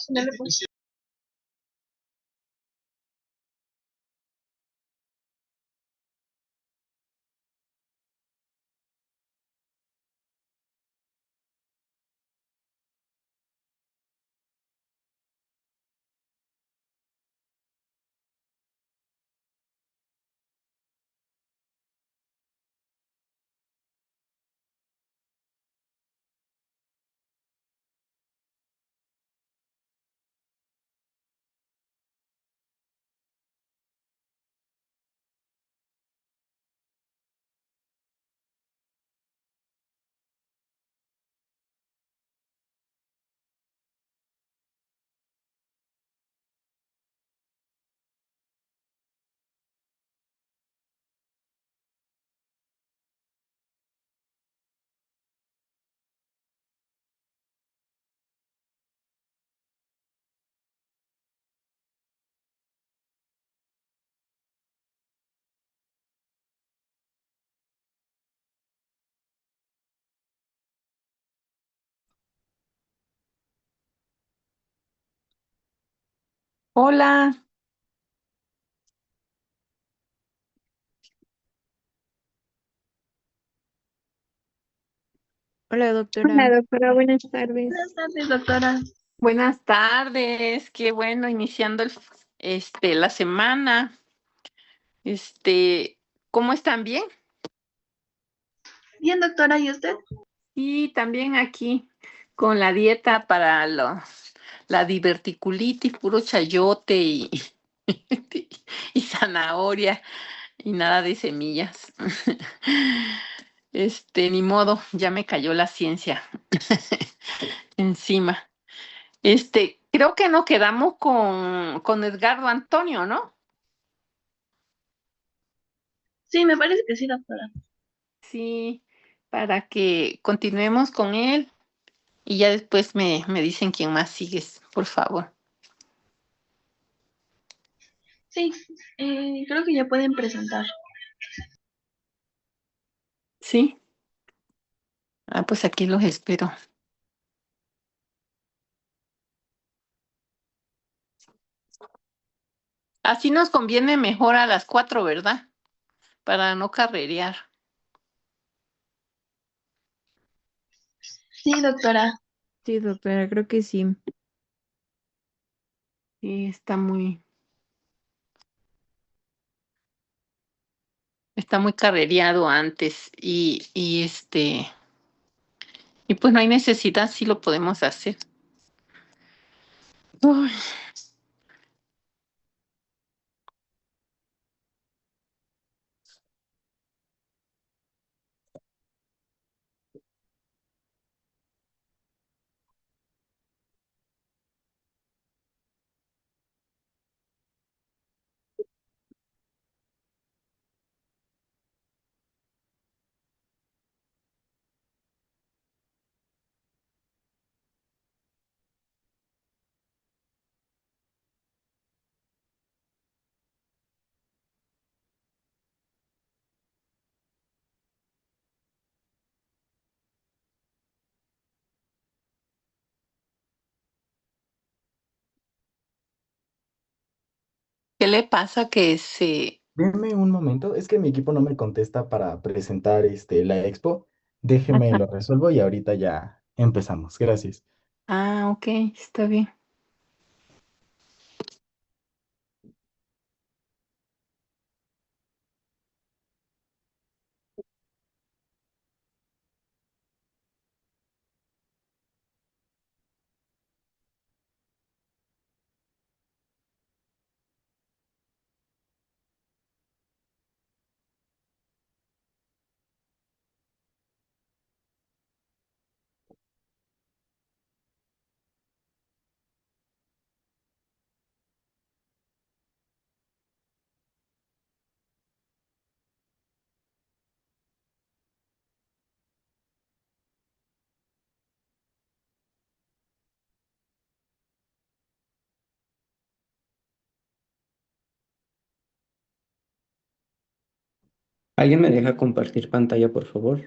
Dale, pues. Hola, Hola, Hola, doctora. doctora, buenas tardes. Buenas tardes, doctora. buenas tardes. Qué bueno, iniciando la semana. ¿Cómo están? ¿Bien? Bien, doctora, ¿y usted? Y también aquí con la dieta para la diverticulitis, puro chayote y, y zanahoria y nada de semillas. Ni modo, ya me cayó la ciencia encima. Creo que no quedamos con Edgardo Antonio, ¿no? Sí, me parece que sí, doctora. Sí, para que continuemos con él y ya después me dicen quién más sigues, por favor. Sí, creo que ya pueden presentar. Sí, pues aquí los espero. Así nos conviene mejor a las 4, ¿verdad? Para no carrerear. Sí, doctora. Sí, doctora, creo que sí. Sí, está muy carrereado antes y pues no hay necesidad, sí lo podemos hacer. Uy, ¿qué le pasa que se... Denme un momento, es que mi equipo no me contesta para presentar la expo. Déjeme Ajá. lo resuelvo y ahorita ya empezamos. Gracias. Ah, ok, está bien. ¿Alguien me deja compartir pantalla, por favor?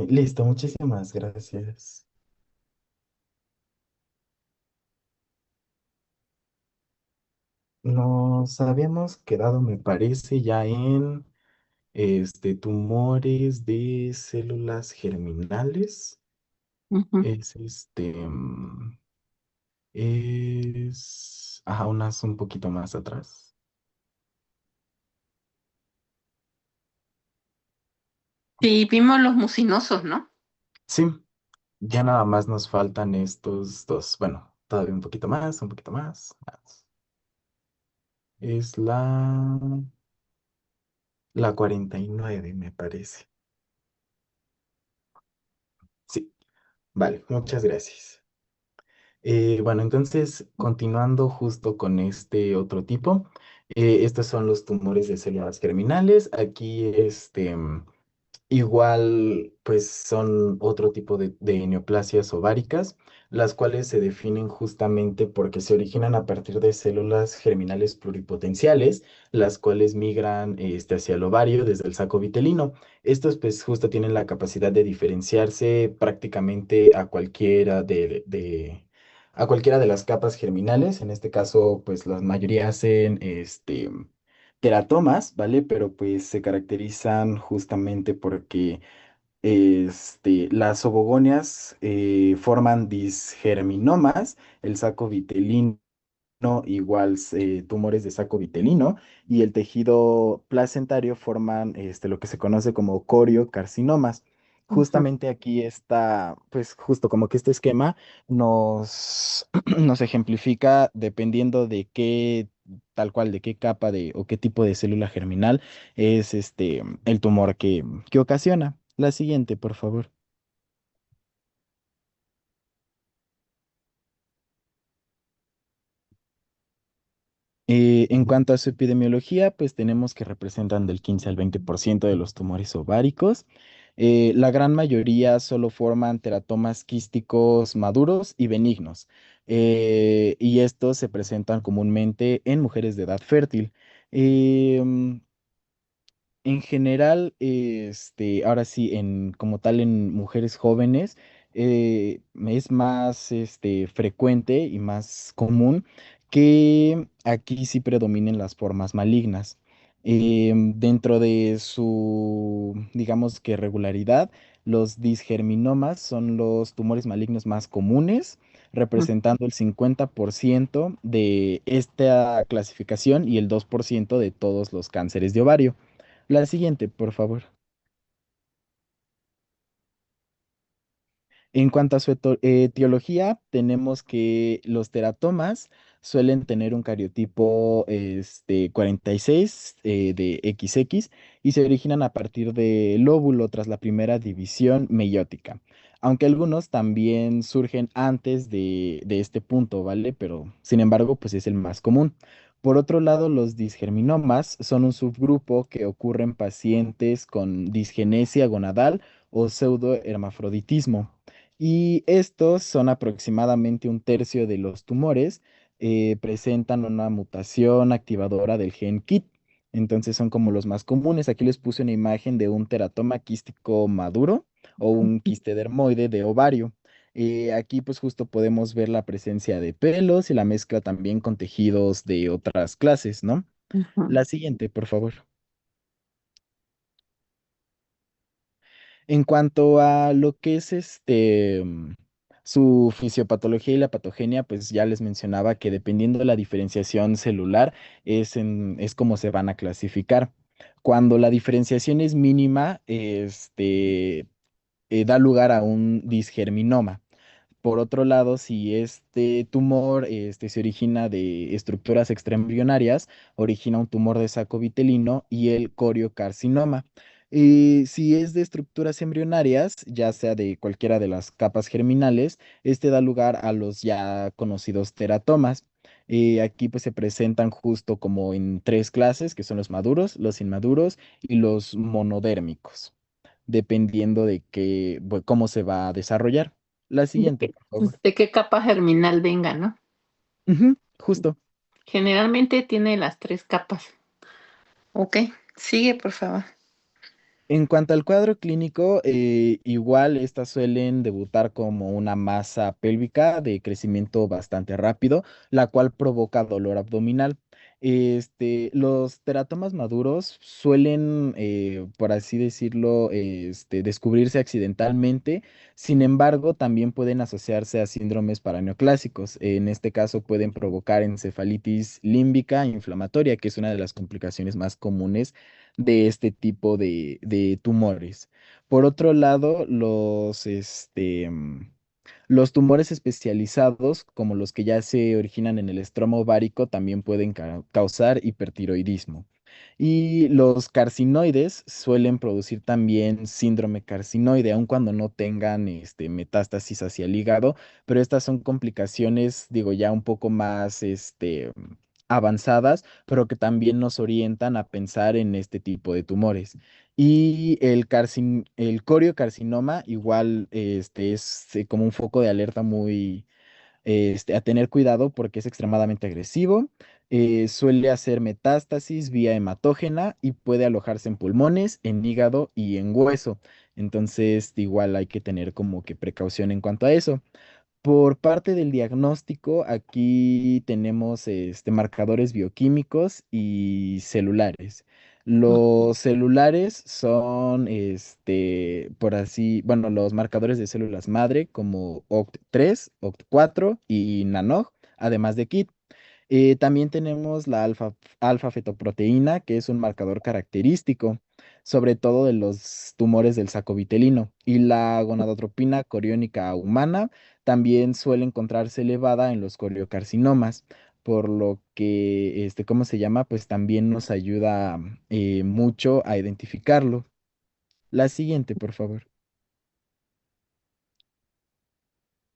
Listo, muchísimas gracias. Nos habíamos quedado, me parece, ya en tumores de células germinales. Ujú. Es ajá, unas un poquito más atrás. Sí, vimos los mucinosos, ¿no? Sí, ya nada más nos faltan estos dos. Bueno, todavía un poquito más, un poquito más. Es la 49, me parece. Sí, vale, muchas gracias. Bueno, entonces, continuando justo con este otro tipo, estos son los tumores de células germinales. Aquí, igual, pues son otro tipo de neoplasias ováricas, las cuales se definen justamente porque se originan a partir de células germinales pluripotenciales, las cuales migran hacia el ovario desde el saco vitelino. Estos, pues, justo tienen la capacidad de diferenciarse prácticamente a cualquiera de las capas germinales. En este caso, pues, la mayoría hacen teratomas, ¿vale? Pero pues se caracterizan justamente porque las ovogonias forman disgerminomas, el saco vitelino igual tumores de saco vitelino y el tejido placentario forman lo que se conoce como coriocarcinomas. Ujú. Justamente aquí está, pues justo como que este esquema nos, nos ejemplifica dependiendo de qué, tal cual, de qué capa o qué tipo de célula germinal es el tumor que ocasiona. La siguiente, por favor. En cuanto a su epidemiología, pues tenemos que representan del 15 al 20% de los tumores ováricos. La gran mayoría solo forman teratomas quísticos maduros y benignos, y estos se presentan comúnmente en mujeres de edad fértil. Em, en general, ahora sí, como tal en mujeres jóvenes, es más frecuente y más común que aquí sí predominen las formas malignas. Dentro de su, digamos que regularidad, los disgerminomas son los tumores malignos más comunes, representando el 50% de esta clasificación y el 2% de todos los cánceres de ovario. La siguiente, por favor. En cuanto a su etiología, tenemos que los teratomas suelen tener un cariotipo 46 de XX y se originan a partir del óvulo tras la primera división meiótica, aunque algunos también surgen antes de este punto, ¿vale? Pero sin embargo, pues es el más común. Por otro lado, los disgerminomas son un subgrupo que ocurre en pacientes con disgenesia gonadal o pseudohermafroditismo. Y estos son aproximadamente un tercio de los tumores, presentan una mutación activadora del gen KIT. Entonces son como los más comunes. Aquí les puse una imagen de un teratoma quístico maduro o un quiste dermoide de ovario. Aquí pues justo podemos ver la presencia de pelos y la mezcla también con tejidos de otras clases, ¿no? Ujú. La siguiente, por favor. En cuanto a lo que es su fisiopatología y la patogenia, pues ya les mencionaba que dependiendo de la diferenciación celular es como se van a clasificar. Cuando la diferenciación es mínima, da lugar a un disgerminoma. Por otro lado, si este tumor se origina de estructuras extraembrionarias, origina un tumor de saco vitelino y el coriocarcinoma. Y si es de estructuras embrionarias, ya sea de cualquiera de las capas germinales, este da lugar a los ya conocidos teratomas. Aquí pues se presentan justo como en tres clases, que son los maduros, los inmaduros y los monodérmicos, dependiendo de cómo se va a desarrollar. La ¿De siguiente, qué, por favor. de qué capa germinal venga, no? Ujú, justo. Generalmente tiene las tres capas. Ok, sigue, por favor. En cuanto al cuadro clínico, igual estas suelen debutar como una masa pélvica de crecimiento bastante rápido, la cual provoca dolor abdominal. Los teratomas maduros suelen, por así decirlo, descubrirse accidentalmente. Sin embargo, también pueden asociarse a síndromes paraneoclásicos. En este caso pueden provocar encefalitis límbica inflamatoria, que es una de las complicaciones más comunes de este tipo de tumores. Por otro lado, los tumores especializados, como los que ya se originan en el estroma ovárico, también pueden causar hipertiroidismo. Y los carcinoides suelen producir también síndrome carcinoide, aun cuando no tengan metástasis hacia el hígado, pero estas son complicaciones, digo, ya un poco más avanzadas, pero que también nos orientan a pensar en este tipo de tumores. Y el coriocarcinoma igual es como un foco de alerta muy a tener cuidado porque es extremadamente agresivo, suele hacer metástasis vía hematógena y puede alojarse en pulmones, en hígado y en hueso. Entonces, igual hay que tener como que precaución en cuanto a eso. Por parte del diagnóstico, aquí tenemos marcadores bioquímicos y celulares. Los celulares son, por así, bueno, los marcadores de células madre como OCT3, OCT4 y NANOG, además de KIT. También tenemos la alfa-fetoproteína, que es un marcador característico, sobre todo de los tumores del saco vitelino, y la gonadotropina coriónica humana también suele encontrarse elevada en los coriocarcinomas, por lo que, ¿cómo se llama? Pues también nos ayuda mucho a identificarlo. La siguiente, por favor.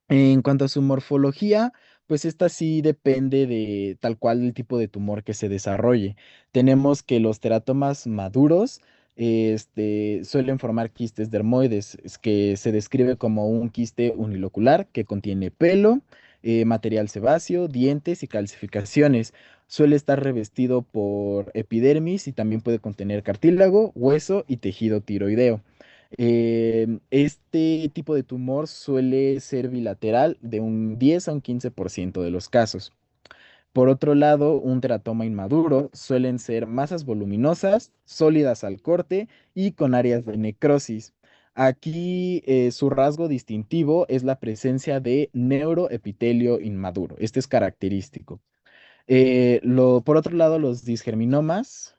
En cuanto a su morfología, pues esta sí depende de tal cual el tipo de tumor que se desarrolle. Tenemos que los teratomas maduros, suelen formar quistes dermoides, que se describe como un quiste unilocular que contiene pelo, material sebáceo, dientes y calcificaciones. Suele estar revestido por epidermis y también puede contener cartílago, hueso y tejido tiroideo. Este tipo de tumor suele ser bilateral de un 10 a un 15% de los casos. Por otro lado, un teratoma inmaduro suelen ser masas voluminosas, sólidas al corte y con áreas de necrosis. Aquí su rasgo distintivo es la presencia de neuroepitelio inmaduro. Este es característico. Por otro lado, los disgerminomas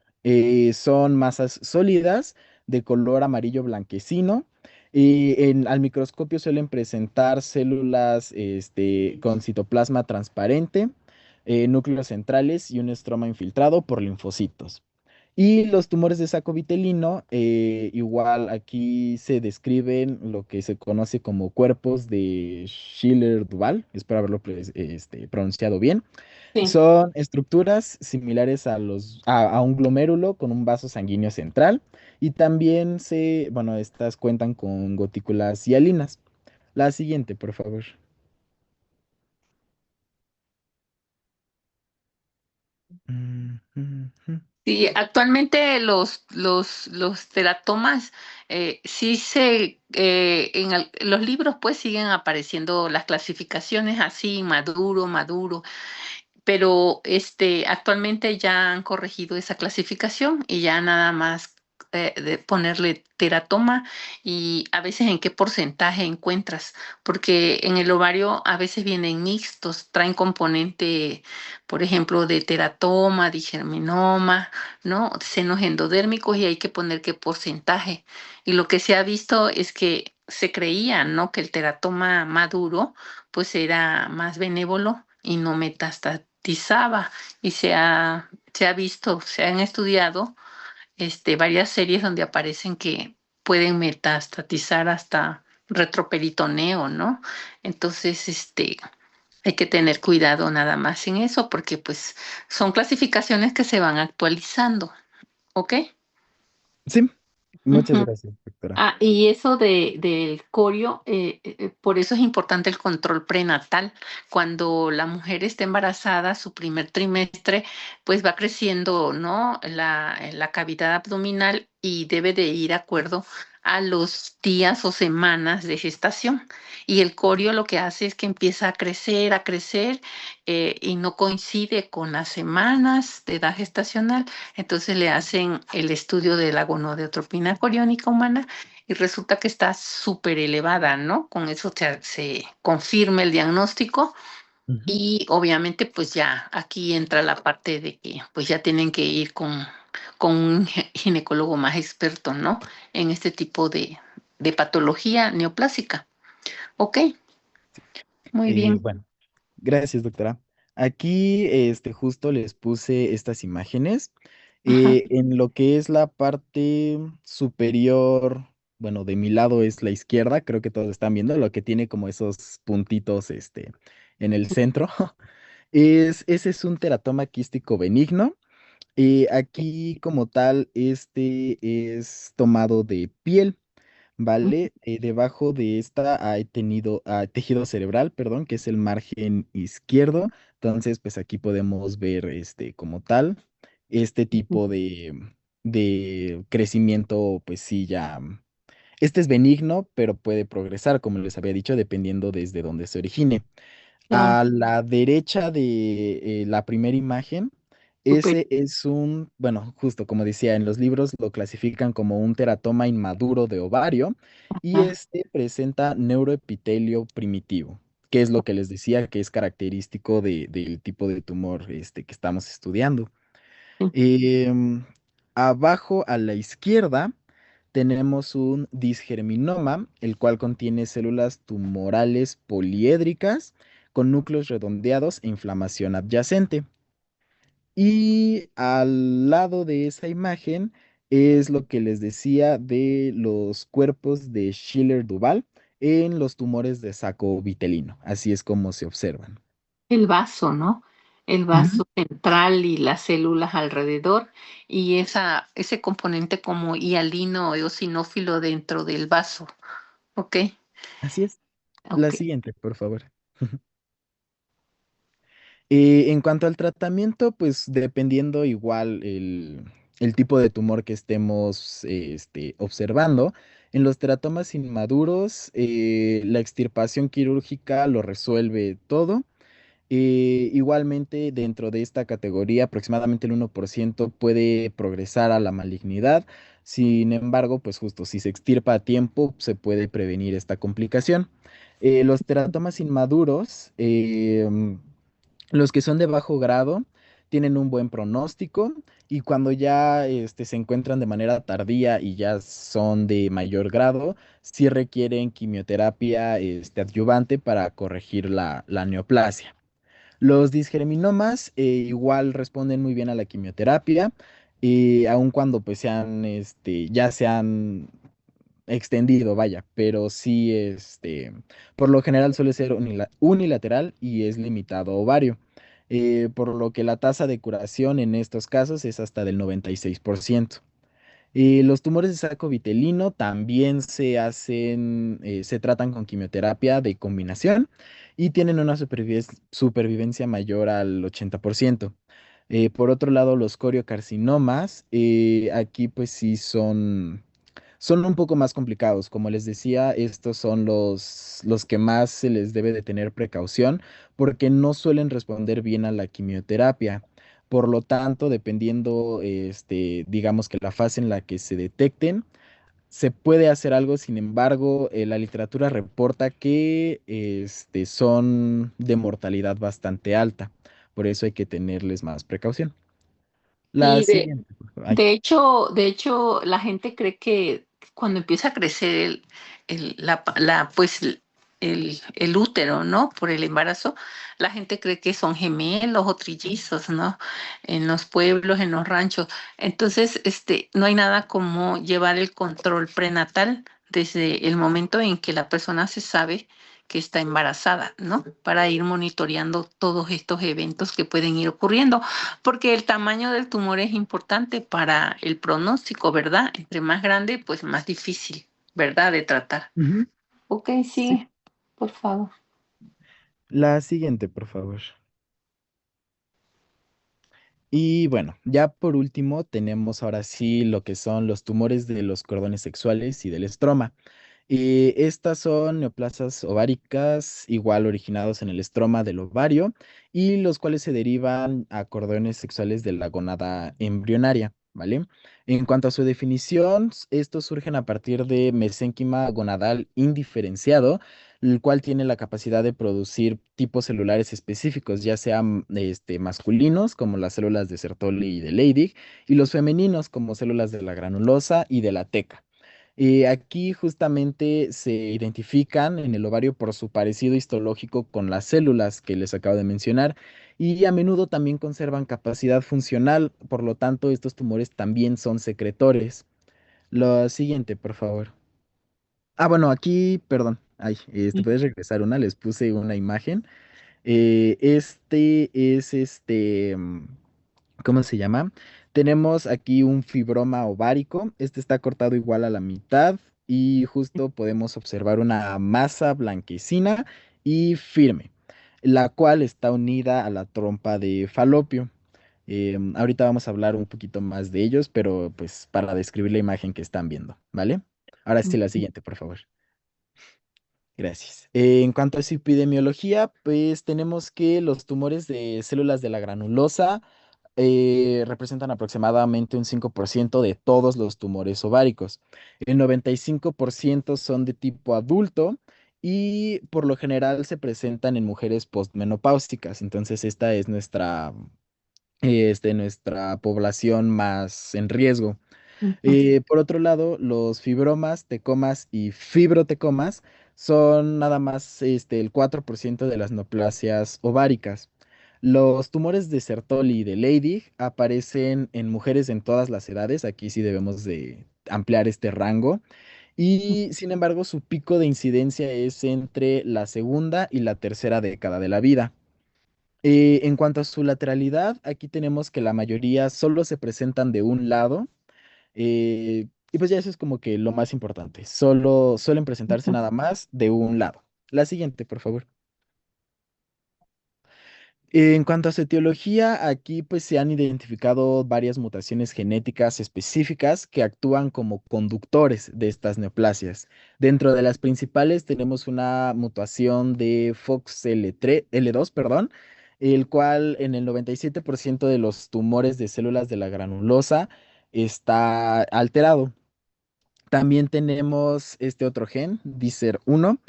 son masas sólidas de color amarillo blanquecino y al microscopio suelen presentar células con citoplasma transparente, núcleos centrales y un estroma infiltrado por linfocitos. Y los tumores de saco vitelino, igual aquí se describen lo que se conoce como cuerpos de Schiller-Duval, espero haberlo pronunciado bien. Sí. Son estructuras similares a un glomérulo con un vaso sanguíneo central y también bueno, estas cuentan con gotículas hialinas. La siguiente, por favor. Mm, mm, mm. Sí, actualmente los teratomas sí en los libros pues siguen apareciendo las clasificaciones así, maduro, maduro, pero actualmente ya han corregido esa clasificación y ya nada más de ponerle teratoma y a veces en qué porcentaje encuentras, porque en el ovario a veces vienen mixtos, traen componente, por ejemplo, de teratoma, digerminoma, ¿no? Senos endodérmicos y hay que poner qué porcentaje. Y lo que se ha visto es que se creía, ¿no? Que el teratoma maduro pues era más benévolo y no metastatizaba. Y se ha visto, se han estudiado varias series donde aparecen que pueden metastatizar hasta retroperitoneo, ¿no? Entonces, hay que tener cuidado nada más en eso porque pues son clasificaciones que se van actualizando, ¿ok? Sí, Muchas gracias, doctora. Ah, y eso del corio, por eso es importante el control prenatal. Cuando la mujer está embarazada, su primer trimestre, pues va creciendo, ¿no? La cavidad abdominal y debe de ir de acuerdo a los días o semanas de gestación. Y el corio lo que hace es que empieza a crecer y no coincide con las semanas de edad gestacional. Entonces le hacen el estudio de la gonadotropina coriónica humana y resulta que está súper elevada, ¿no? Con eso se confirma el diagnóstico Ujú. y obviamente pues ya aquí entra la parte de que pues ya tienen que ir con un ginecólogo más experto, ¿no? En este tipo de patología neoplásica. Ok, muy bien. Bueno, gracias, doctora. Aquí, justo les puse estas imágenes. Ajá, En lo que es la parte superior, bueno, de mi lado es la izquierda, creo que todos están viendo, lo que tiene como esos puntitos, en el centro. Ese es un teratoma quístico benigno. Aquí, como tal, es tomado de piel. ¿Vale? Debajo de esta hay tenido tejido cerebral, perdón, que es el margen izquierdo. Entonces, pues aquí podemos ver como tal, este tipo de crecimiento, pues sí, ya. Este es benigno, pero puede progresar, como les había dicho, dependiendo desde dónde se origine. claro, A la derecha de la primera imagen, súper. ese es bueno, justo como decía, en los libros lo clasifican como un teratoma inmaduro de ovario y Ajá, este presenta neuroepitelio primitivo, que es lo que les decía que es característico del tipo de tumor que estamos estudiando. sí. Em, Abajo a la izquierda tenemos un disgerminoma, el cual contiene células tumorales poliédricas con núcleos redondeados e inflamación adyacente. Y al lado de esa imagen es lo que les decía de los cuerpos de Schiller-Duval en los tumores de saco vitelino. Así es como se observan. El vaso, ¿no? El Ujú. vaso central y las células alrededor y ese componente como hialino o eosinófilo dentro del vaso. Ok, Así es. La ok. siguiente, por favor. En cuanto al tratamiento, pues dependiendo igual el tipo de tumor que estemos observando, en los teratomas inmaduros, la extirpación quirúrgica lo resuelve todo. Igualmente, dentro de esta categoría, aproximadamente el 1% puede progresar a la malignidad. Sin embargo, pues justo si se extirpa a tiempo, se puede prevenir esta complicación. Los teratomas inmaduros, los que son de bajo grado tienen un buen pronóstico y cuando ya se encuentran de manera tardía y ya son de mayor grado, sí requieren quimioterapia adyuvante para corregir la neoplasia. Los disgerminomas igual responden muy bien a la quimioterapia, aun cuando pues ya se han extendido, vaya, pero sí, por lo general suele ser unilateral y es limitado a ovario, por lo que la tasa de curación en estos casos es hasta del 96%. Los tumores de saco vitelino también se tratan con quimioterapia de combinación y tienen una supervivencia mayor al 80%. Por otro lado, los coriocarcinomas, aquí pues sí son un poco más complicados. Como les decía, estos son los que más se les debe de tener precaución porque no suelen responder bien a la quimioterapia. Por lo tanto, dependiendo, digamos que la fase en la que se detecten, se puede hacer algo. Sin embargo, la literatura reporta que son de mortalidad bastante alta. Por eso hay que tenerles más precaución. La Y siguiente, por favor. Ay, de hecho, la gente cree que cuando empieza a crecer pues, el útero, ¿no? Por el embarazo, la gente cree que son gemelos o trillizos, ¿no? En los pueblos, en los ranchos. Entonces, no hay nada como llevar el control prenatal desde el momento en que la persona se sabe que está embarazada, ¿no? Para ir monitoreando todos estos eventos que pueden ir ocurriendo, porque el tamaño del tumor es importante para el pronóstico, ¿verdad? Entre más grande, pues más difícil, ¿verdad? De tratar. Ujú. Ok, Sí. sigue, por favor. La siguiente, por favor. Y bueno, ya por último tenemos ahora sí lo que son los tumores de los cordones sexuales y del estroma. Estas son neoplasias ováricas, igual originados en el estroma del ovario, y los cuales se derivan a cordones sexuales de la gónada embrionaria, ¿vale? En cuanto a su definición, estos surgen a partir de mesénquima gonadal indiferenciado, el cual tiene la capacidad de producir tipos celulares específicos, ya sean masculinos, como las células de Sertoli y de Leydig, y los femeninos, como células de la granulosa y de la teca. Aquí justamente se identifican en el ovario por su parecido histológico con las células que les acabo de mencionar y a menudo también conservan capacidad funcional, por lo tanto estos tumores también son secretores. Lo siguiente, por favor. Ah, bueno, aquí, perdón, ay, puedes regresar una, les puse una imagen. Este es ¿cómo se llama? Tenemos aquí un fibroma ovárico. Este está cortado igual a la mitad y justo podemos observar una masa blanquecina y firme, la cual está unida a la trompa de falopio. Ahorita vamos a hablar un poquito más de ellos, pero pues para describir la imagen que están viendo, ¿vale? Ahora sí, la siguiente, por favor. Gracias. En cuanto a su epidemiología, pues tenemos que los tumores de células de la granulosa representan aproximadamente un 5% de todos los tumores ováricos. El 95% son de tipo adulto y por lo general se presentan en mujeres postmenopáusicas. Entonces, esta es nuestra población más en riesgo. Por otro lado, los fibromas, tecomas y fibrotecomas son nada más el 4% de las neoplasias ováricas. Los tumores de Sertoli y de Leydig aparecen en mujeres en todas las edades, aquí sí debemos de ampliar este rango, y sin embargo su pico de incidencia es entre la segunda y la tercera década de la vida. En cuanto a su lateralidad, aquí tenemos que la mayoría solo se presentan de un lado y pues ya eso es como que lo más importante. Solo suelen presentarse nada más de un lado. La siguiente, por favor. En cuanto a su etiología, aquí pues se han identificado varias mutaciones genéticas específicas que actúan como conductores de estas neoplasias. Dentro de las principales tenemos una mutación de FOXL3, L2, perdón, el cual en el 97% de los tumores de células de la granulosa está alterado. También tenemos este otro gen, DICER1,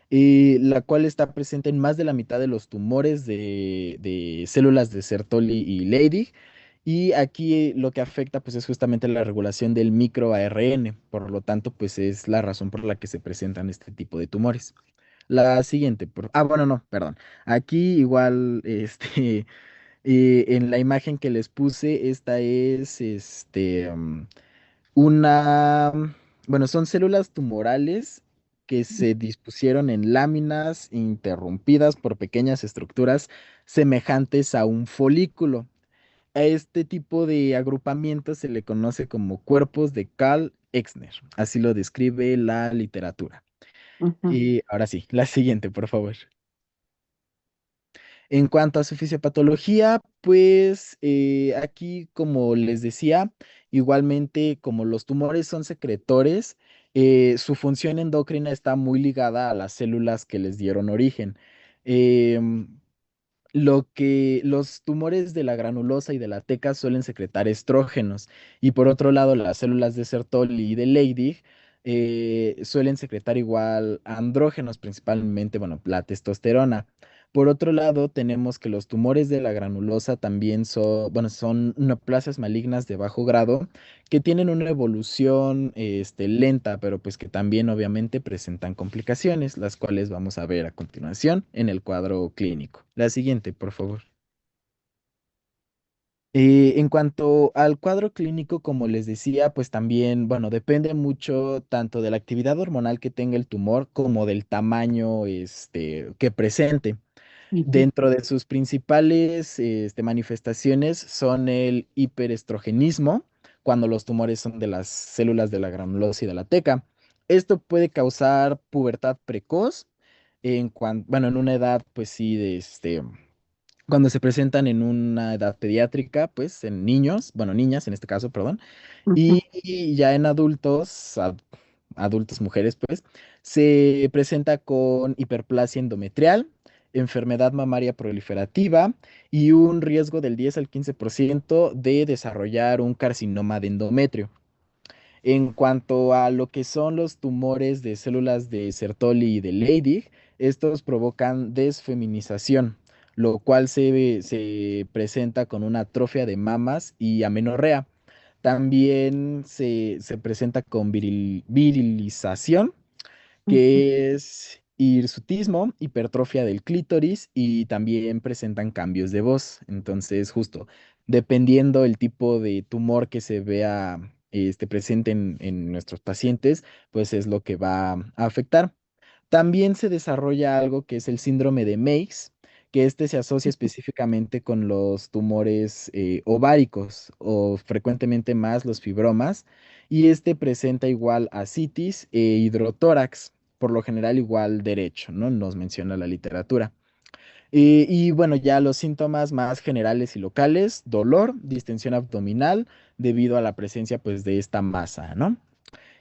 la cual está presente en más de la mitad de los tumores de células de Sertoli y Leydig. Y aquí lo que afecta pues es justamente la regulación del microARN, por lo tanto pues es la razón por la que se presentan este tipo de tumores. La siguiente, bueno, no, perdón. Aquí igual, en la imagen que les puse, esta es, bueno, son células tumorales que se dispusieron en láminas interrumpidas por pequeñas estructuras semejantes a un folículo. A este tipo de agrupamiento se le conoce como cuerpos de Karl Exner. Así lo describe la literatura. Y ahora sí, la siguiente, por favor. En cuanto a su fisiopatología, pues aquí, como les decía, igualmente como los tumores son secretores, su función endocrina está muy ligada a las células que les dieron origen. Em, lo que los tumores de la granulosa y de la teca suelen secretar estrógenos y por otro lado las células de Sertoli y de Leydig suelen secretar igual andrógenos, principalmente, bueno, la testosterona. Por otro lado, tenemos que los tumores de la granulosa también son, bueno, son neoplasias malignas de bajo grado que tienen una evolución lenta, pero pues que también obviamente presentan complicaciones, las cuales vamos a ver a continuación en el cuadro clínico. La siguiente, por favor. En cuanto al cuadro clínico, como les decía, pues también, bueno, depende mucho tanto de la actividad hormonal que tenga el tumor como del tamaño, que presente. Ujú. Dentro de sus principales, manifestaciones son el hiperestrogenismo, cuando los tumores son de las células de la granulosa y de la teca. Esto puede causar pubertad precoz bueno, en una edad, pues sí, cuando se presentan en una edad pediátrica, pues en niños, bueno, niñas en este caso, perdón, Ujú. y ya en adultos, adultos mujeres, pues, se presenta con hiperplasia endometrial, enfermedad mamaria proliferativa y un riesgo del 10 al 15% de desarrollar un carcinoma de endometrio. En cuanto a lo que son los tumores de células de Sertoli y de Leydig, estos provocan desfeminización, lo cual se presenta con una atrofia de mamas y amenorrea. También se presenta con virilización, Ujú. que es hirsutismo, hipertrofia del clítoris y también presentan cambios de voz. Entonces, justo, dependiendo el tipo de tumor que se vea presente en nuestros pacientes, pues es lo que va a afectar. También se desarrolla algo que es el síndrome de Meigs, que este se asocia específicamente con los tumores ováricos o frecuentemente más los fibromas, y este presenta igual ascitis e hidrotórax, por lo general igual derecho, ¿no? Nos menciona la literatura. Y bueno, ya los síntomas más generales y locales: dolor, distensión abdominal, debido a la presencia pues de esta masa, ¿no?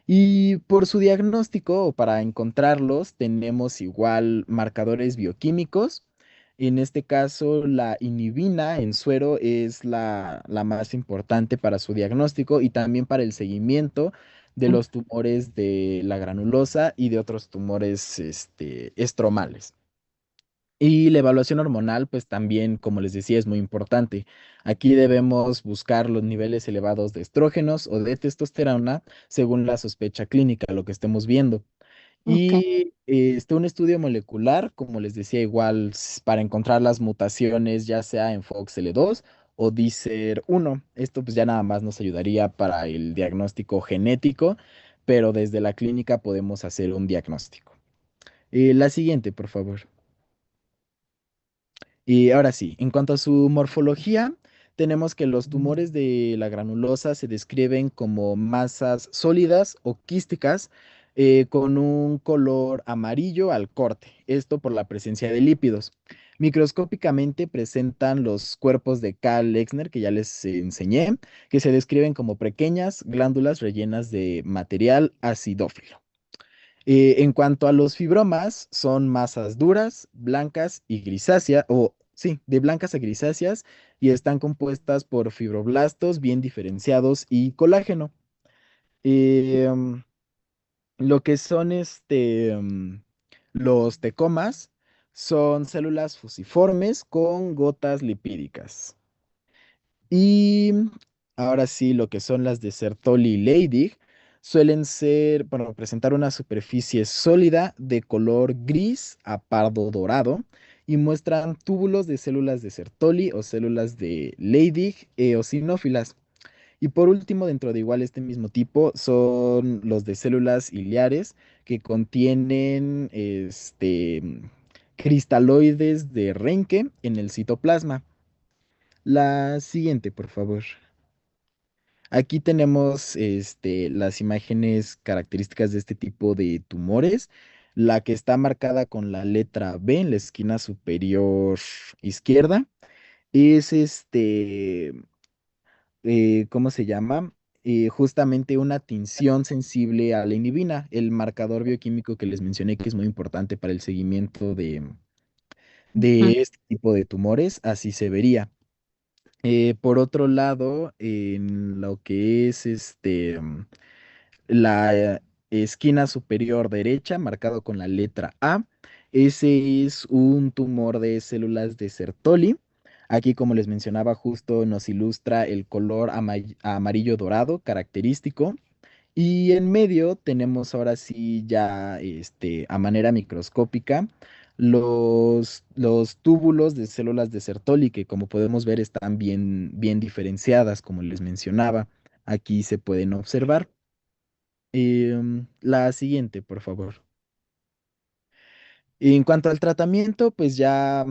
Y por su diagnóstico o para encontrarlos tenemos igual marcadores bioquímicos. En este caso, la inhibina en suero es la más importante para su diagnóstico y también para el seguimiento de los tumores de la granulosa y de otros tumores estromales. Y la evaluación hormonal, pues también, como les decía, es muy importante. Aquí debemos buscar los niveles elevados de estrógenos o de testosterona según la sospecha clínica, lo que estemos viendo. Ok. Y un estudio molecular, como les decía, igual para encontrar las mutaciones, ya sea en FOXL2 o DICER1. Esto pues ya nada más nos ayudaría para el diagnóstico genético, pero desde la clínica podemos hacer un diagnóstico. La siguiente, por favor. Y ahora sí, en cuanto a su morfología, tenemos que los tumores de la granulosa se describen como masas sólidas o quísticas, con un color amarillo al corte, esto por la presencia de lípidos. Microscópicamente presentan los cuerpos de Karl-Exner, que ya les enseñé, que se describen como pequeñas glándulas rellenas de material acidófilo. En cuanto a los fibromas, son masas duras, blancas y grisáceas, o sí, de blancas a grisáceas, y están compuestas por fibroblastos bien diferenciados y colágeno. Eh, mm, lo que son los tecomas son células fusiformes con gotas lipídicas. Y ahora sí, lo que son las de Sertoli y Leydig suelen ser, bueno, presentar una superficie sólida de color gris a pardo dorado y muestran túbulos de células de Sertoli o células de Leydig eosinófilas. Y por último, dentro de igual este mismo tipo, son los de células iliares que contienen cristaloides de Reinke en el citoplasma. La siguiente, por favor. Aquí tenemos las imágenes características de este tipo de tumores. La que está marcada con la letra B en la esquina superior izquierda es ¿cómo se llama? Justamente una tinción sensible a la inhibina, el marcador bioquímico que les mencioné que es muy importante para el seguimiento Ujú. de este tipo de tumores. Así se vería. Por otro lado, en lo que es la esquina superior derecha, marcado con la letra A, ese es un tumor de células de Sertoli. Aquí, como les mencionaba, justo nos ilustra el color amarillo dorado característico. Y en medio tenemos ahora sí ya a manera microscópica Los túbulos de células de Sertoli, que como podemos ver están bien diferenciadas, como les mencionaba, aquí se pueden observar. La siguiente, por favor. Y en cuanto al tratamiento, pues ya,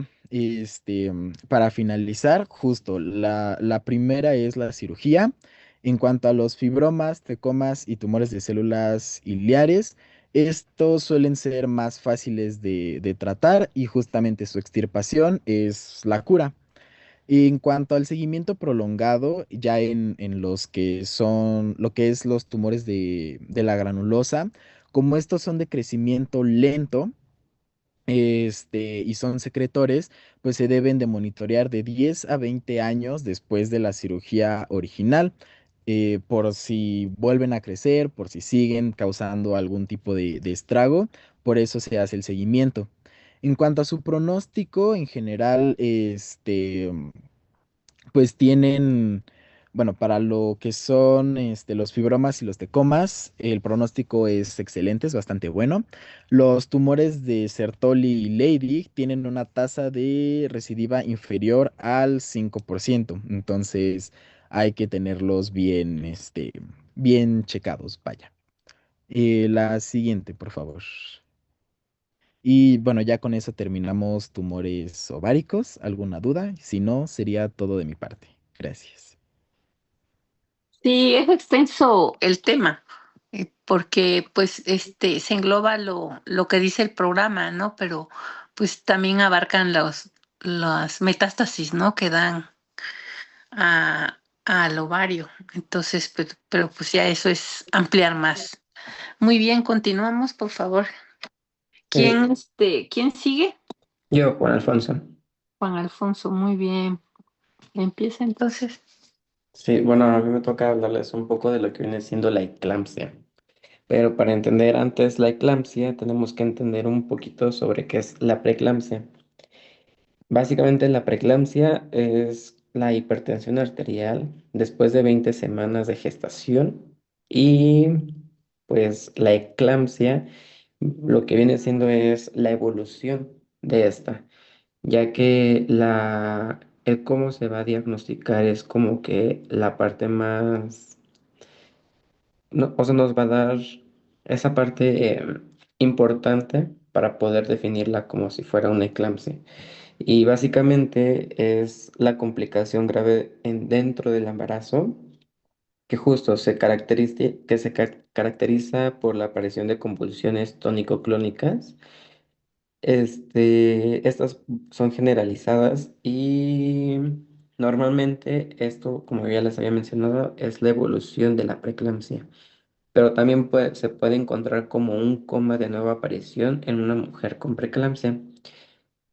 para finalizar, justo la primera es la cirugía. En cuanto a los fibromas, tecomas y tumores de células iliares, estos suelen ser más fáciles de tratar y justamente su extirpación es la cura. Y en cuanto al seguimiento prolongado, ya en los que son lo que es los tumores de la granulosa, como estos son de crecimiento lento, y son secretores, pues se deben de monitorear de 10 a 20 años después de la cirugía original, por si vuelven a crecer, por si siguen causando algún tipo de estrago, por eso se hace el seguimiento. En cuanto a su pronóstico, en general, pues tienen, bueno, para lo que son los fibromas y los tecomas, el pronóstico es excelente, es bastante bueno. Los tumores de Sertoli y Leydig tienen una tasa de recidiva inferior al 5%, entonces hay que tenerlos bien checados, vaya. La siguiente, por favor. Y bueno, ya con eso terminamos tumores ováricos. ¿Alguna duda? Si no, sería todo de mi parte. Gracias. Sí, es extenso el tema, porque pues se engloba lo que dice el programa, ¿no? Pero pues también abarcan las metástasis, ¿no? Que dan al ovario. Entonces, pero pues ya eso es ampliar más. Muy bien, continuamos, por favor. Sí, ¿Quién sigue? yo, Juan Alfonso. Juan Alfonso, muy bien. Empieza entonces. Sí, bueno, a mí me toca hablarles un poco de lo que viene siendo la eclampsia. Pero para entender antes la eclampsia, tenemos que entender un poquito sobre qué es la preeclampsia. Básicamente, la preeclampsia es la hipertensión arterial después de 20 semanas de gestación y pues la eclampsia lo que viene siendo es la evolución de esta, ya que el cómo se va a diagnosticar es como que la parte más, no, o sea, nos va a dar esa parte importante para poder definirla como si fuera una eclampsia. Y básicamente es la complicación grave dentro del embarazo que justo caracteriza por la aparición de convulsiones tónico-clónicas. Estas son generalizadas y normalmente esto, como ya les había mencionado, es la evolución de la preeclampsia, pero también se puede encontrar como un coma de nueva aparición en una mujer con preeclampsia.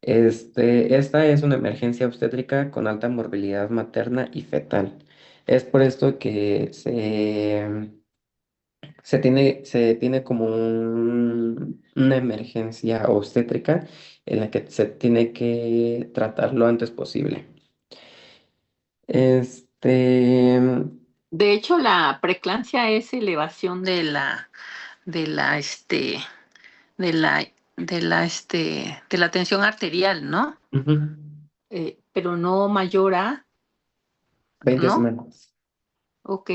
Esta es una emergencia obstétrica con alta morbilidad materna y fetal. Es por esto que se tiene como una emergencia obstétrica en la que se tiene que tratar lo antes posible. Este, De hecho, la preeclampsia es elevación de la, este, de la tensión arterial, ¿no? ujú, Pero no mayor a, 20 ¿no? semanas. Ok.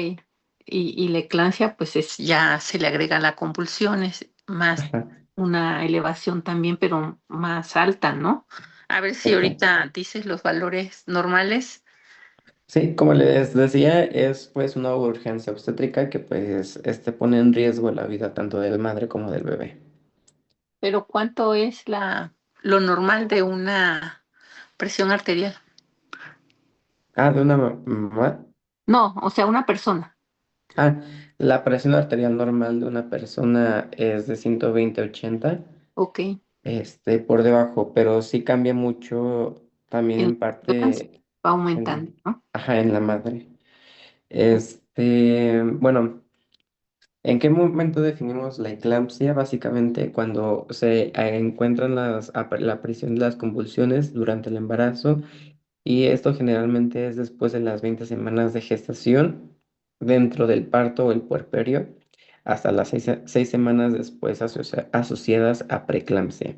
Y la eclampsia, pues ya se le agrega la convulsión, es más Ajá, una elevación también, pero más alta, ¿no? A ver si exacto. ahorita dices los valores normales, Sí, como les decía, es pues una urgencia obstétrica que pues pone en riesgo la vida tanto del madre como del bebé. pero ¿cuánto es lo normal de una presión arterial? Ah, de una mamá. No, o sea, una persona. Ah, la presión arterial normal de una persona es de 120/80, Ok. por debajo, pero sí cambia mucho también En en ambulancia parte va aumentando, en, ¿no? ajá, en la madre. Bueno, ¿en qué momento definimos la eclampsia? Básicamente cuando se encuentran la aparición de las convulsiones durante el embarazo. Y esto generalmente es después de las 20 semanas de gestación, dentro del parto o el puerperio, hasta las 6 semanas después asociadas a preeclampsia.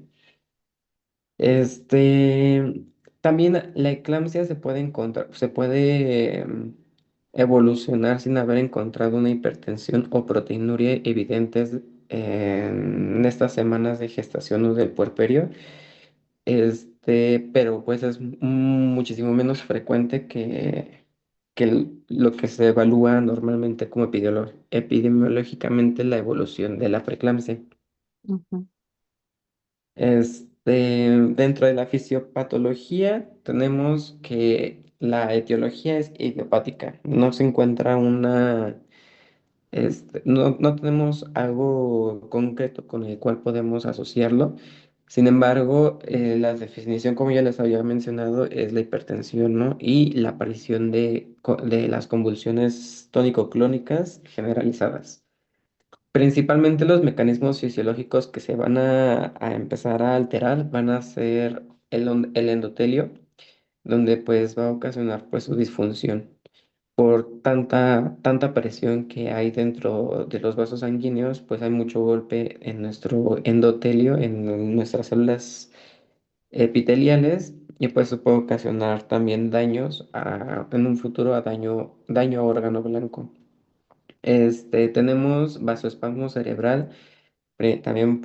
Este, también la eclampsia se puede evolucionar sin haber encontrado una hipertensión o proteinuria evidentes en estas semanas de gestación o del puerperio. Pero pues es muchísimo menos frecuente que lo que se evalúa normalmente como epidemiológicamente la evolución de la preeclampsia. Ujú, Dentro de la fisiopatología tenemos que la etiología es idiopática. No se encuentra no tenemos algo concreto con el cual podemos asociarlo. Sin embargo, la definición, como ya les había mencionado, es la hipertensión, ¿no? Y la aparición de las convulsiones tónico-clónicas generalizadas. Principalmente los mecanismos fisiológicos que se van a empezar a alterar van a ser el endotelio, donde pues va a ocasionar pues su disfunción por tanta presión que hay dentro de los vasos sanguíneos, pues hay mucho golpe en nuestro endotelio, en nuestras células epiteliales, y pues eso puede ocasionar también daños en un futuro daño a órgano blanco. Tenemos vasoespasmo cerebral, también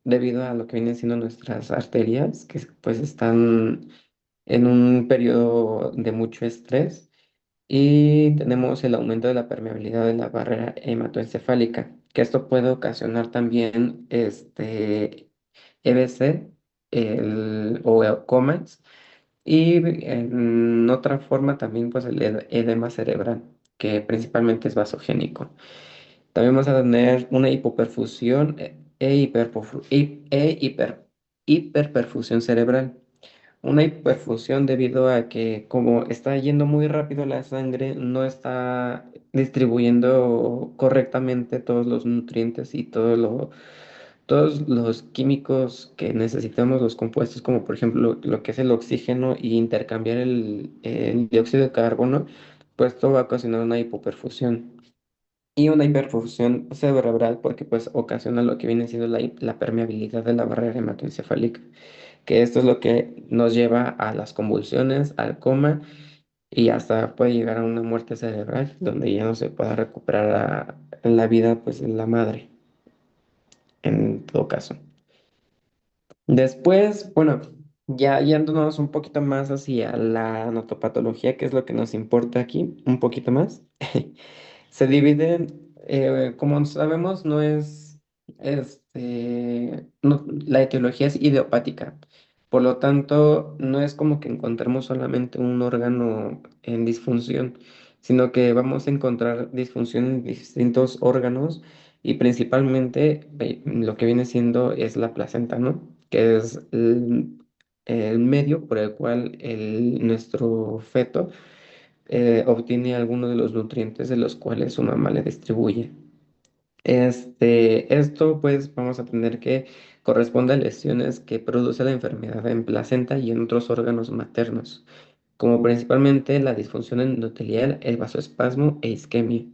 debido a lo que vienen siendo nuestras arterias, que pues están en un periodo de mucho estrés. Y tenemos el aumento de la permeabilidad de la barrera hematoencefálica, que esto puede ocasionar también EBC o COMAX, y en otra forma también pues el edema cerebral, que principalmente es vasogénico. También vamos a tener una hipoperfusión hiperperfusión cerebral. Una hiperfusión debido a que como está yendo muy rápido la sangre, no está distribuyendo correctamente todos los nutrientes y todos los químicos que necesitamos, los compuestos, como por ejemplo lo que es el oxígeno y intercambiar el dióxido de carbono, pues esto va a ocasionar una hipoperfusión. Y una hiperfusión cerebral porque pues ocasiona lo que viene siendo la permeabilidad de la barrera hematoencefálica, que esto es lo que nos lleva a las convulsiones, al coma y hasta puede llegar a una muerte cerebral, donde ya no se pueda recuperar la vida pues en la madre, en todo caso. Después, bueno, ya yéndonos un poquito más hacia la anatopatología, que es lo que nos importa aquí, un poquito más. Se divide, como sabemos, la etiología es idiopática. Por lo tanto, no es como que encontremos solamente un órgano en disfunción, sino que vamos a encontrar disfunción en distintos órganos y principalmente lo que viene siendo es la placenta, ¿no? Que es el medio por el cual nuestro feto obtiene algunos de los nutrientes de los cuales su mamá le distribuye. Esto pues vamos a tener que corresponde a lesiones que produce la enfermedad en placenta y en otros órganos maternos, como principalmente la disfunción endotelial, el vasoespasmo e isquemia.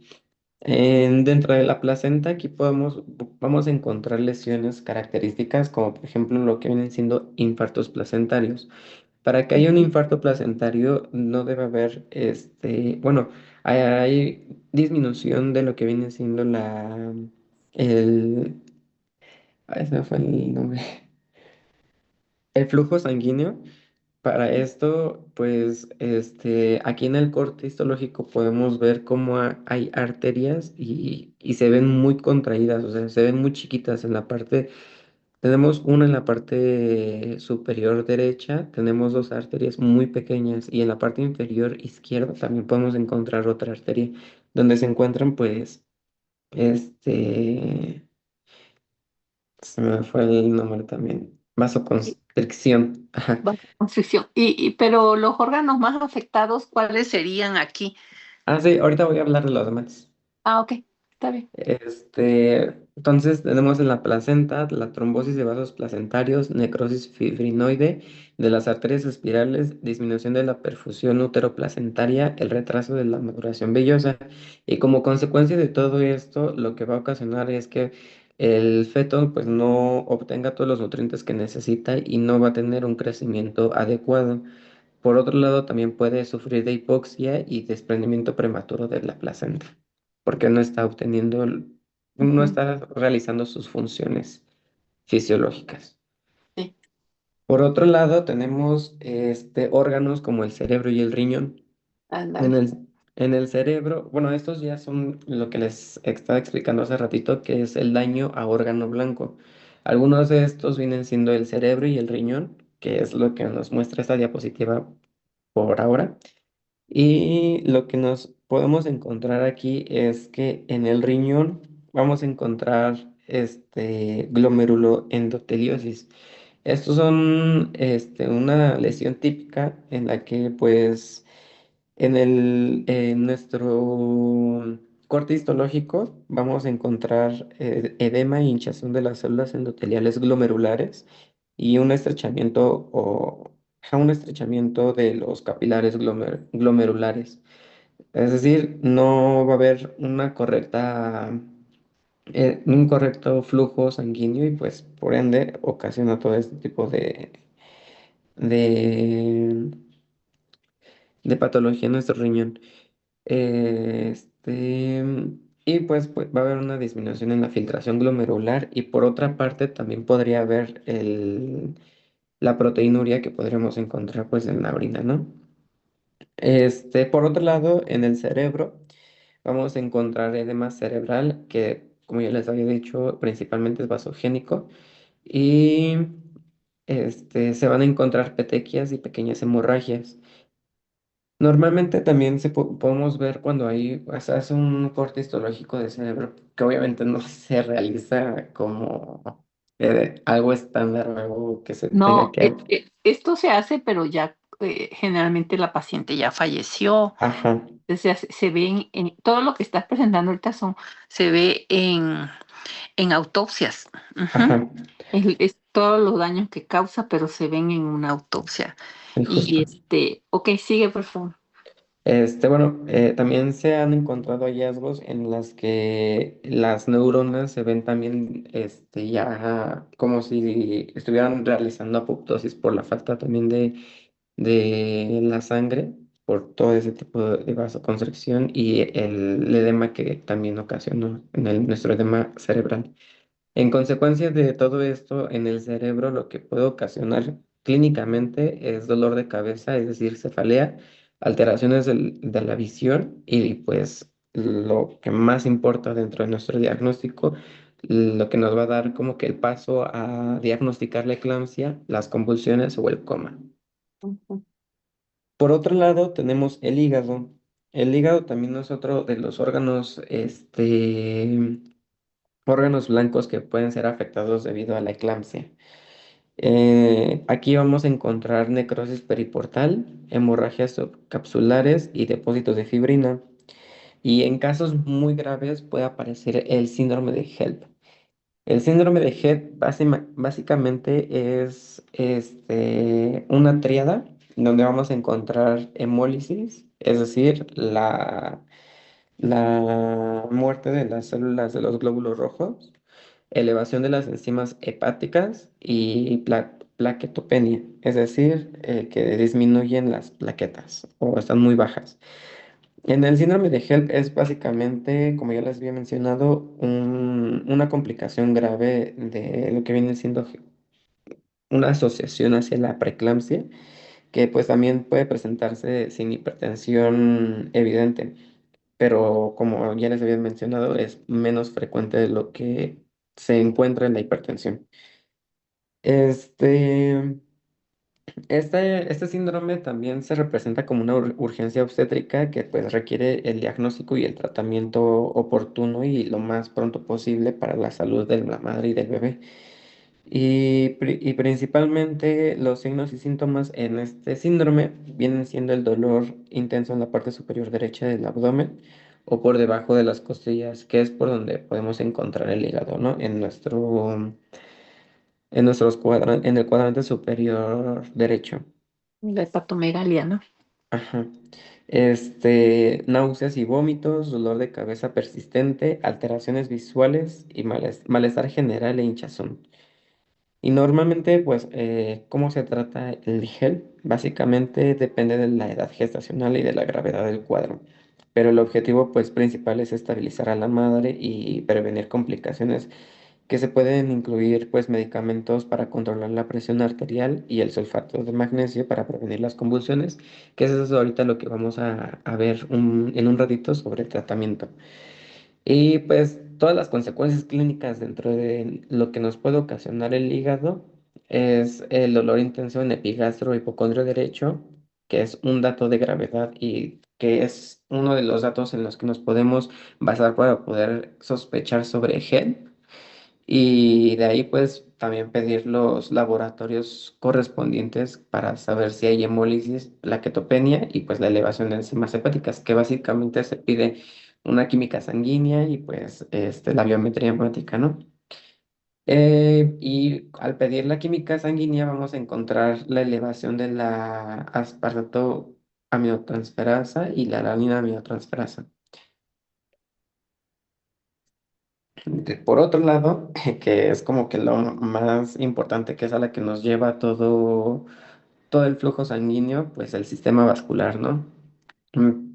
Dentro de la placenta aquí vamos a encontrar lesiones características como por ejemplo lo que vienen siendo infartos placentarios. Para que haya un infarto placentario no debe haber, bueno, hay disminución de lo que viene siendo el, se me fue el nombre, el flujo sanguíneo. Para esto, pues, aquí en el corte histológico podemos ver cómo hay arterias y se ven muy contraídas, o sea, se ven muy chiquitas en la parte. Tenemos una en la parte superior derecha, tenemos dos arterias muy pequeñas y en la parte inferior izquierda también podemos encontrar otra arteria donde se encuentran pues, este, se me fue el nombre también, sí, vasoconstricción. Ajá. vasoconstricción. Pero los órganos más afectados, ¿cuáles serían aquí? Ah, sí, ahorita voy a hablar de los demás. Ah, ok, está bien. Entonces tenemos en la placenta la trombosis de vasos placentarios, necrosis fibrinoide de las arterias espirales, disminución de la perfusión uteroplacentaria, el retraso de la maduración vellosa. Y como consecuencia de todo esto, lo que va a ocasionar es que el feto pues no obtenga todos los nutrientes que necesita y no va a tener un crecimiento adecuado. Por otro lado, también puede sufrir de hipoxia y desprendimiento prematuro de la placenta, porque no está obteniendo, no Ujú. está realizando sus funciones fisiológicas. Sí, Por otro lado, tenemos órganos como el cerebro y el riñón. En ándale. el, en el cerebro, bueno, estos ya son lo que les estaba explicando hace ratito, que es el daño a órgano blanco. Algunos de estos vienen siendo el cerebro y el riñón, que es lo que nos muestra esta diapositiva por ahora. Y lo que nos podemos encontrar aquí es que en el riñón vamos a encontrar glomeruloendoteliosis. Estos son una lesión típica en la que pues en nuestro corte histológico vamos a encontrar edema e hinchazón de las células endoteliales glomerulares y un estrechamiento un estrechamiento de los capilares glomerulares. Es decir, no va a haber un correcto flujo sanguíneo y pues por ende ocasiona todo este tipo de, de patología en nuestro riñón. Este, y pues va a haber una disminución en la filtración glomerular y por otra parte también podría haber la proteinuria que podríamos encontrar pues en la orina, ¿no? Por otro lado, en el cerebro vamos a encontrar edema cerebral que, como ya les había dicho, principalmente es vasogénico y se van a encontrar petequias y pequeñas hemorragias. Normalmente también podemos ver cuando se hace un corte histológico de cerebro, que obviamente no se realiza como algo estándar o algo que se tenga No, que... esto se hace, pero ya generalmente la paciente ya falleció. Ajá, Entonces se ve todo lo que estás presentando ahorita se ve en autopsias. Ujú. ajá, Es todos los daños que causa, pero se ven en una autopsia. sí, Y justo. ok, sigue, por favor. Bueno, también se han encontrado hallazgos en las que las neuronas se ven también ya como si estuvieran realizando apoptosis por la falta también de la sangre, por todo ese tipo de vasoconstricción y el edema que también ocasionó en nuestro edema cerebral. En consecuencia de todo esto, en el cerebro lo que puede ocasionar clínicamente es dolor de cabeza, es decir, cefalea, alteraciones de la visión y pues lo que más importa dentro de nuestro diagnóstico, lo que nos va a dar como que el paso a diagnosticar la eclampsia, las convulsiones o el coma. Ujú. Por otro lado, tenemos el hígado. El hígado también es otro de los órganos blancos que pueden ser afectados debido a la eclampsia. Aquí vamos a encontrar necrosis periportal, hemorragias subcapsulares y depósitos de fibrina. Y en casos muy graves puede aparecer el síndrome de HELP. El síndrome de HELP básicamente es una tríada donde vamos a encontrar hemólisis, es decir, la muerte de las células de los glóbulos rojos, elevación de las enzimas hepáticas y plaquetopenia, es decir, que disminuyen las plaquetas o están muy bajas. En el síndrome de HELP es básicamente, como ya les había mencionado, una complicación grave de lo que viene siendo una asociación hacia la preeclampsia, que pues también puede presentarse sin hipertensión evidente, pero como ya les había mencionado, es menos frecuente de lo que se encuentra en la hipertensión. Este, este síndrome también se representa como una urgencia obstétrica que pues requiere el diagnóstico y el tratamiento oportuno y lo más pronto posible para la salud de la madre y del bebé. Y principalmente los signos y síntomas en este síndrome vienen siendo el dolor intenso en la parte superior derecha del abdomen o por debajo de las costillas, que es por donde podemos encontrar el hígado, ¿no? En el cuadrante superior derecho. La hepatomegalia, ¿no? Ajá. Náuseas y vómitos, dolor de cabeza persistente, alteraciones visuales y malestar general e hinchazón. Y normalmente, pues, ¿cómo se trata el gel? Básicamente depende de la edad gestacional y de la gravedad del cuadro. Pero el objetivo, pues, principal es estabilizar a la madre y prevenir complicaciones que se pueden incluir, pues, medicamentos para controlar la presión arterial y el sulfato de magnesio para prevenir las convulsiones, que eso es ahorita lo que vamos a ver en un ratito sobre el tratamiento. Y pues todas las consecuencias clínicas dentro de lo que nos puede ocasionar el hígado es el dolor intenso en epigastro hipocondrio derecho, que es un dato de gravedad y que es uno de los datos en los que nos podemos basar para poder sospechar sobre GEL. Y de ahí pues también pedir los laboratorios correspondientes para saber si hay hemólisis, plaquetopenia y pues la elevación de enzimas hepáticas, que básicamente se pide una química sanguínea y pues la biometría hemática, ¿no? Y al pedir la química sanguínea vamos a encontrar la elevación de la aspartato aminotransferasa y la alanina aminotransferasa. Por otro lado, que es como que lo más importante, que es a la que nos lleva todo el flujo sanguíneo, pues el sistema vascular, ¿no?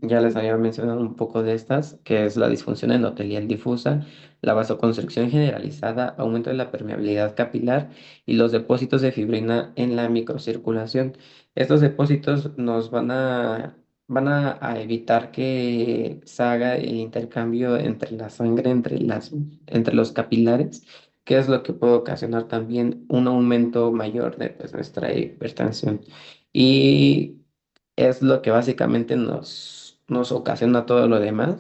Ya les había mencionado un poco de estas, que es la disfunción endotelial difusa, la vasoconstricción generalizada, aumento de la permeabilidad capilar y los depósitos de fibrina en la microcirculación. Estos depósitos nos van a evitar que se haga el intercambio entre la sangre, entre los capilares, que es lo que puede ocasionar también un aumento mayor de pues, nuestra hipertensión. Y es lo que básicamente nos ocasiona todo lo demás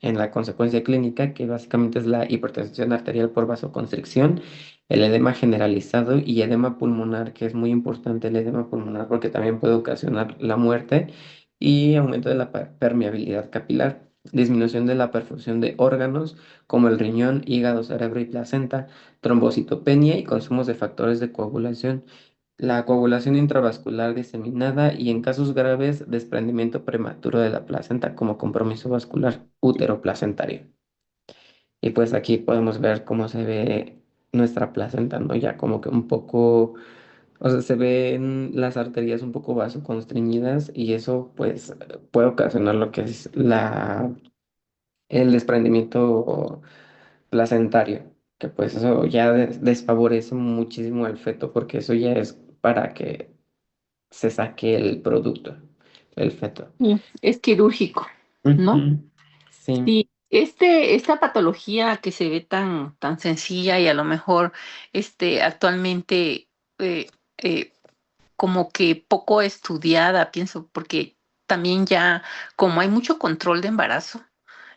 en la consecuencia clínica, que básicamente es la hipertensión arterial por vasoconstricción, el edema generalizado y edema pulmonar, que es muy importante el edema pulmonar porque también puede ocasionar la muerte y aumento de la permeabilidad capilar. Disminución de la perfusión de órganos como el riñón, hígado, cerebro y placenta, trombocitopenia y consumos de factores de coagulación, la coagulación intravascular diseminada y en casos graves desprendimiento prematuro de la placenta como compromiso vascular útero-placentario. Y pues aquí podemos ver cómo se ve nuestra placenta, ¿no? Ya como que un poco, o sea, se ven las arterias un poco vasoconstriñidas y eso pues puede ocasionar lo que es el desprendimiento placentario, que pues eso ya desfavorece muchísimo al feto porque eso ya es para que se saque el producto, el feto. Sí, es quirúrgico, ¿no? Ujú. Sí. Sí, esta patología que se ve tan sencilla y a lo mejor actualmente eh, eh, como que poco estudiada, pienso, porque también ya, como hay mucho control de embarazo,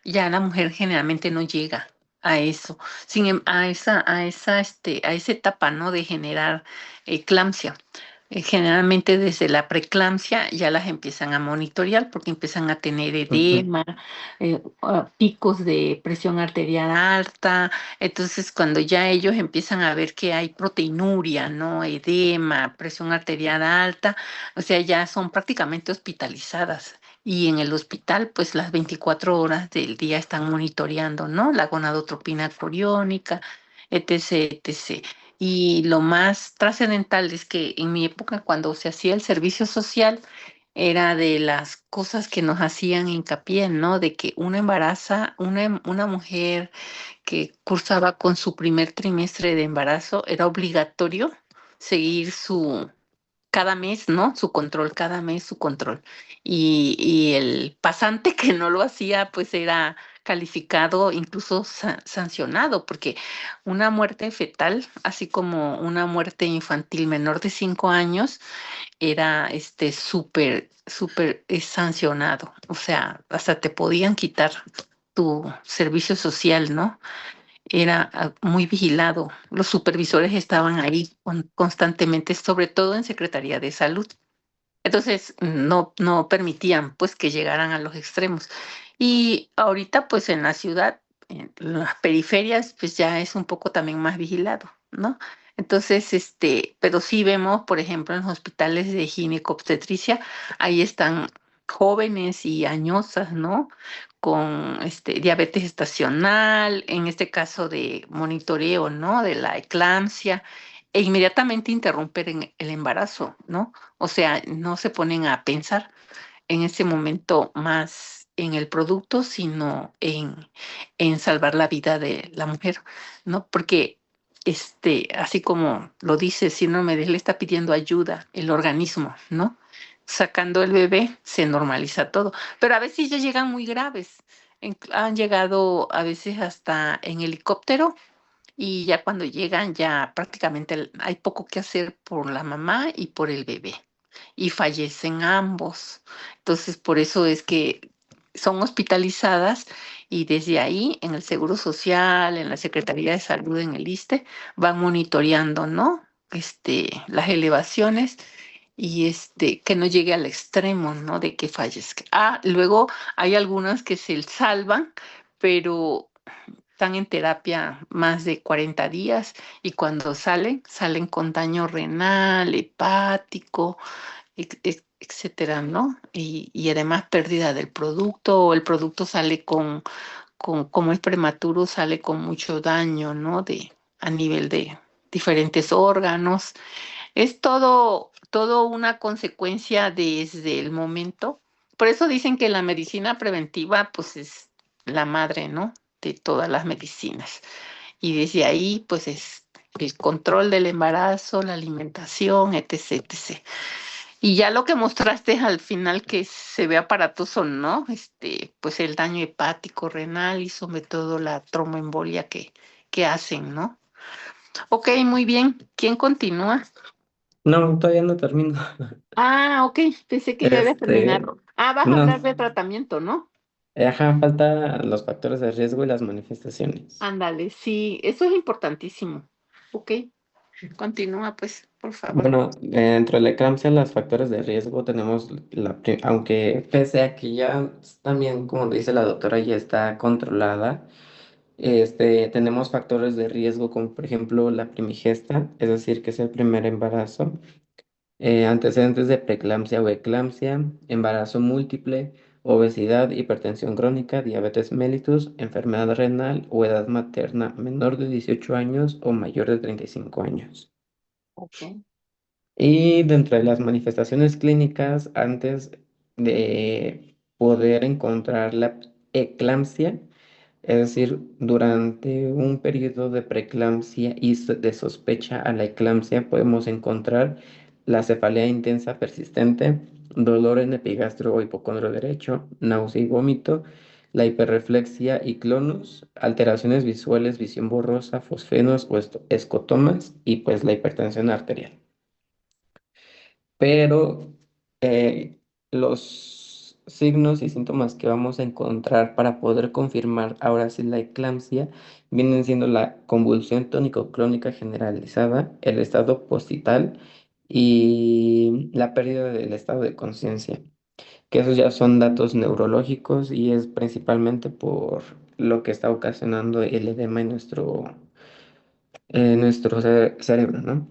ya la mujer generalmente no llega a eso, a esa etapa, ¿no? De generar eclampsia. Generalmente desde la preeclampsia ya las empiezan a monitorear porque empiezan a tener Ujú. edema, picos de presión arterial alta. Entonces, cuando ya ellos empiezan a ver que hay proteinuria, ¿no? Edema, presión arterial alta, o sea, ya son prácticamente hospitalizadas. Y en el hospital, pues las 24 horas del día están monitoreando, ¿no? La gonadotropina coriónica, etc., etc. Y lo más trascendental es que en mi época, cuando se hacía el servicio social, era de las cosas que nos hacían hincapié, ¿no? De que una mujer que cursaba con su primer trimestre de embarazo, era obligatorio seguir cada mes, ¿no? Su control, cada mes su control. Y el pasante que no lo hacía, pues era calificado, incluso sancionado, porque una muerte fetal, así como una muerte infantil menor de 5 años, era súper sancionado. O sea, hasta te podían quitar tu servicio social, ¿no? Era muy vigilado. Los supervisores estaban ahí constantemente, sobre todo en Secretaría de Salud. Entonces, no permitían pues que llegaran a los extremos. Y ahorita pues en la ciudad, en las periferias, pues ya es un poco también más vigilado, ¿no? Entonces, pero sí vemos, por ejemplo, en los hospitales de ginecobstetricia, ahí están jóvenes y añosas, ¿no? Con diabetes estacional, en este caso de monitoreo, ¿no? De la eclampsia, e inmediatamente interrumper el embarazo, ¿no? O sea, no se ponen a pensar en ese momento más en el producto, sino en salvar la vida de la mujer, ¿no? Porque así como lo dice, síndrome de él está pidiendo ayuda, el organismo, ¿no? Sacando el bebé se normaliza todo, pero a veces ya llegan muy graves. Han llegado a veces hasta en helicóptero y ya cuando llegan ya prácticamente hay poco que hacer por la mamá y por el bebé y fallecen ambos. Entonces, por eso es que son hospitalizadas y desde ahí en el Seguro Social, en la Secretaría de Salud, en el ISSSTE, van monitoreando, ¿no? Las elevaciones y que no llegue al extremo, ¿no? De que fallezca. Luego hay algunas que se salvan, pero están en terapia más de 40 días y cuando salen con daño renal, hepático, etcétera, ¿no? Y además pérdida del producto, o el producto sale como es prematuro, sale con mucho daño, ¿no? A nivel de diferentes órganos. Es todo una consecuencia desde el momento. Por eso dicen que la medicina preventiva, pues es la madre, ¿no? De todas las medicinas. Y desde ahí, pues es el control del embarazo, la alimentación, etc., etc. Y ya lo que mostraste al final que se ve aparatoso, ¿no? Pues el daño hepático, renal y sobre todo la tromboembolia que hacen, ¿no? Ok, muy bien. ¿Quién continúa? No, todavía no termino. Ok, pensé que ya había Este, terminado. Vas a no, hablar de tratamiento, ¿no? ajá, falta los factores de riesgo y las manifestaciones. Ándale, sí, eso es importantísimo. Ok, continúa pues, por favor. Bueno, dentro de la eclampsia, los factores de riesgo tenemos, aunque pese a que ya también, como dice la doctora, ya está controlada, tenemos factores de riesgo como por ejemplo la primigesta, es decir, que es el primer embarazo, antecedentes de preeclampsia o eclampsia, embarazo múltiple, obesidad, hipertensión crónica, diabetes mellitus, enfermedad renal o edad materna menor de 18 años o mayor de 35 años. Ok, Y dentro de las manifestaciones clínicas, antes de poder encontrar la eclampsia, es decir, durante un periodo de preeclampsia y de sospecha a la eclampsia, podemos encontrar la cefalea intensa persistente, dolor en epigastro o hipocondrio derecho, náusea y vómito, la hiperreflexia y clonus, alteraciones visuales, visión borrosa, fosfenos o escotomas y pues la hipertensión arterial. Pero los signos y síntomas que vamos a encontrar para poder confirmar ahora sí la eclampsia vienen siendo la convulsión tónico-clónica generalizada, el estado postnatal y la pérdida del estado de conciencia, que esos ya son datos neurológicos y es principalmente por lo que está ocasionando el edema en nuestro cerebro, ¿no?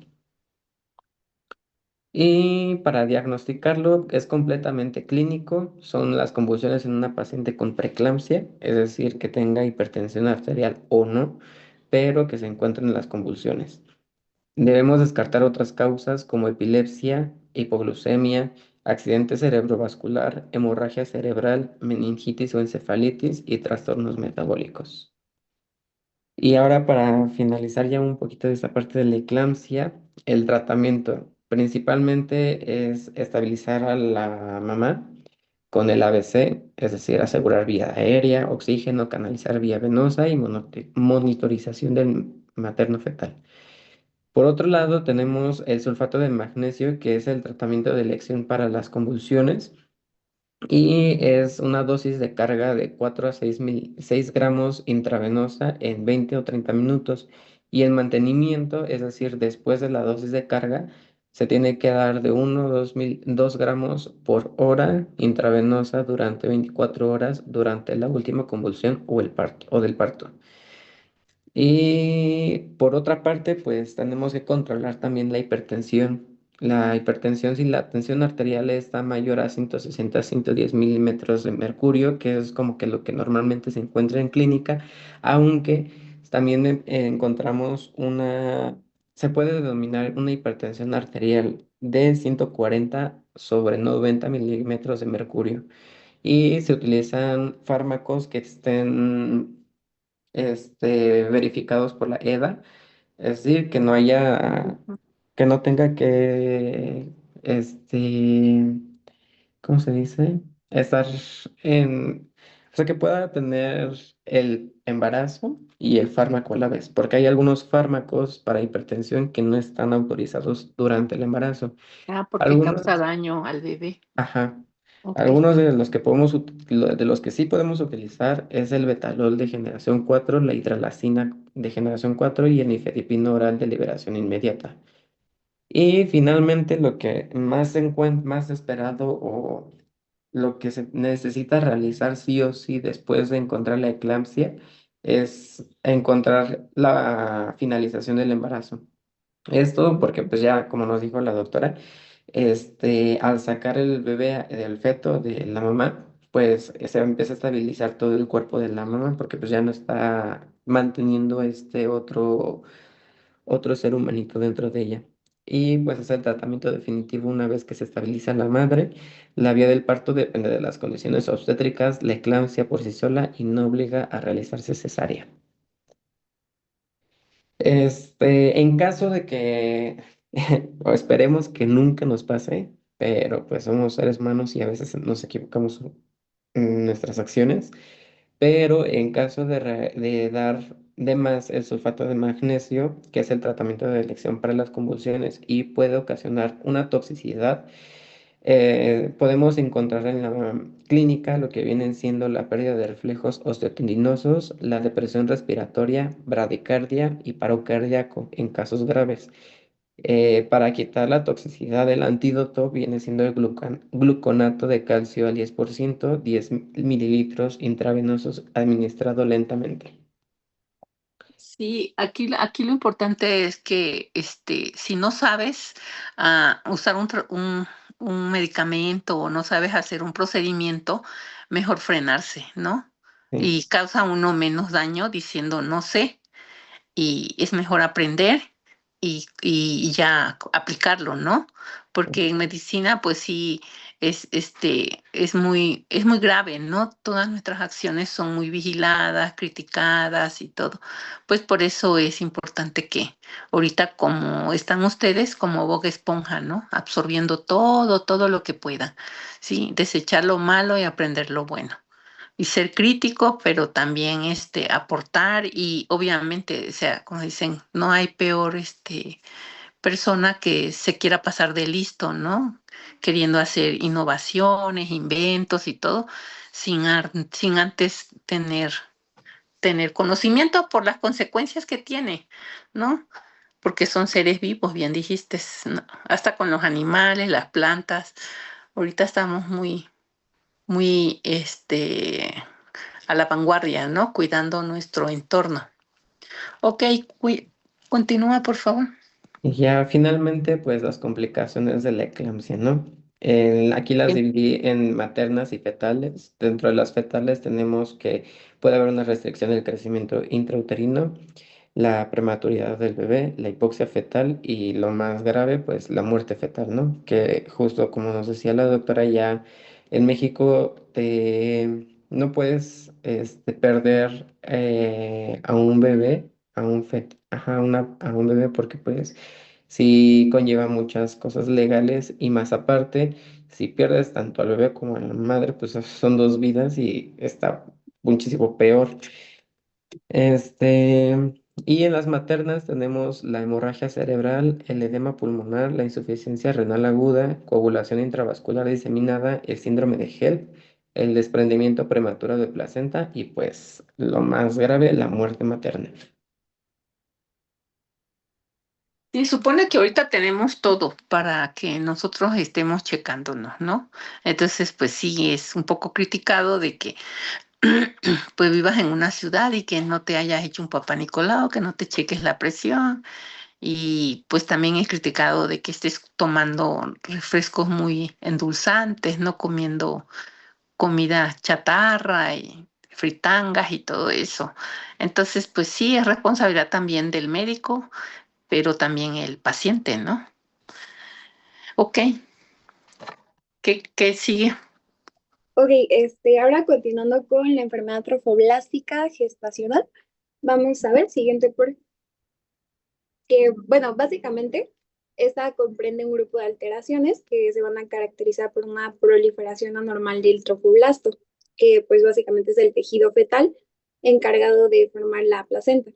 Y para diagnosticarlo es completamente clínico, son las convulsiones en una paciente con preeclampsia, es decir, que tenga hipertensión arterial o no, pero que se encuentren en las convulsiones. Debemos descartar otras causas como epilepsia, hipoglucemia, accidente cerebrovascular, hemorragia cerebral, meningitis o encefalitis y trastornos metabólicos. Y ahora para finalizar ya un poquito de esta parte de la eclampsia, el tratamiento principalmente es estabilizar a la mamá con el ABC, es decir, asegurar vía aérea, oxígeno, canalizar vía venosa y monitorización del materno fetal. Por otro lado, tenemos el sulfato de magnesio, que es el tratamiento de elección para las convulsiones y es una dosis de carga de 4 a 6 gramos intravenosa en 20 o 30 minutos. Y el mantenimiento, es decir, después de la dosis de carga, se tiene que dar de 1 a 2 gramos por hora intravenosa durante 24 horas durante la última convulsión o el parto o del parto. Y por otra parte, pues tenemos que controlar también la hipertensión. La hipertensión, si la tensión arterial está mayor a 160 a 110 milímetros de mercurio, que es como que lo que normalmente se encuentra en clínica, aunque también encontramos se puede denominar una hipertensión arterial de 140 sobre 90 milímetros de mercurio. Y se utilizan fármacos que estén verificados por la EDA, es decir, Ujú. que no tenga que, ¿cómo se dice? Estar o sea, que pueda tener el embarazo y el fármaco a la vez, porque hay algunos fármacos para hipertensión que no están autorizados durante el embarazo. Ah, porque causa Algunos daño al bebé. Ajá. Ok. Algunos de los que de los que sí podemos utilizar es el betalol de generación 4, la hidralazina de generación 4 y el nifedipino oral de liberación inmediata. Y finalmente lo que más esperado o lo que se necesita realizar sí o sí después de encontrar la eclampsia es encontrar la finalización del embarazo. Esto porque pues ya, como nos dijo la doctora, al sacar el bebé del feto de la mamá, pues se empieza a estabilizar todo el cuerpo de la mamá porque pues ya no está manteniendo otro ser humanito dentro de ella. Y pues es el tratamiento definitivo una vez que se estabiliza la madre. La vía del parto depende de las condiciones obstétricas, la eclampsia por sí sola y no obliga a realizarse cesárea. En caso de que, o esperemos que nunca nos pase, pero pues somos seres humanos y a veces nos equivocamos en nuestras acciones, pero en caso de dar de más el sulfato de magnesio, que es el tratamiento de elección para las convulsiones y puede ocasionar una toxicidad, podemos encontrar en la clínica lo que vienen siendo la pérdida de reflejos osteotendinosos, la depresión respiratoria, bradicardia y paro cardíaco en casos graves. Para quitar la toxicidad, el antídoto viene siendo el gluconato de calcio al 10%, 10 mililitros intravenosos administrado lentamente. Sí, aquí lo importante es que si no sabes usar un medicamento o no sabes hacer un procedimiento, mejor frenarse, ¿no? Sí, Y causa uno menos daño diciendo no sé, y es mejor aprender y ya aplicarlo, ¿no? Porque en medicina, pues sí, es muy grave, ¿no? Todas nuestras acciones son muy vigiladas, criticadas y todo. Pues por eso es importante que ahorita como están ustedes, como Bob Esponja, ¿no? Absorbiendo todo lo que puedan, ¿sí? Desechar lo malo y aprender lo bueno y ser crítico, pero también aportar y obviamente, o sea, como dicen, no hay peor persona que se quiera pasar de listo, ¿no? Queriendo hacer innovaciones, inventos y todo, sin antes tener conocimiento por las consecuencias que tiene, ¿no? Porque son seres vivos, bien dijiste, ¿no? Hasta con los animales, las plantas. Ahorita estamos muy, a la vanguardia, ¿no? Cuidando nuestro entorno. Ok, continúa, por favor. y ya finalmente, pues las complicaciones de la eclampsia, ¿no? Aquí las Bien. dividí en maternas y fetales. Dentro de las fetales tenemos que puede haber una restricción del crecimiento intrauterino, la prematuridad del bebé, la hipoxia fetal y lo más grave, pues la muerte fetal, ¿no? Que justo como nos decía la doctora, ya en México no puedes perder a un bebé, a un bebé porque pues sí conlleva muchas cosas legales y más aparte, si pierdes tanto al bebé como a la madre, pues son dos vidas y está muchísimo peor. Y en las maternas tenemos la hemorragia cerebral, el edema pulmonar, la insuficiencia renal aguda, coagulación intravascular diseminada, el síndrome de HELP, el desprendimiento prematuro de placenta y pues lo más grave, la muerte materna. Sí, supone que ahorita tenemos todo para que nosotros estemos checándonos, ¿no? Entonces, pues sí, es un poco criticado de que pues vivas en una ciudad y que no te hayas hecho un papá Nicolau, que no te cheques la presión Y pues también he criticado de que estés tomando refrescos muy endulzantes, no comiendo comida chatarra y fritangas y todo eso. Entonces, pues sí, es responsabilidad también del médico, pero también el paciente, ¿no? Ok, ¿qué sigue? Ok, ahora continuando con la enfermedad trofoblástica gestacional, vamos a ver, siguiente por que, bueno, básicamente, esta comprende un grupo de alteraciones que se van a caracterizar por una proliferación anormal del trofoblasto, que pues básicamente es el tejido fetal encargado de formar la placenta.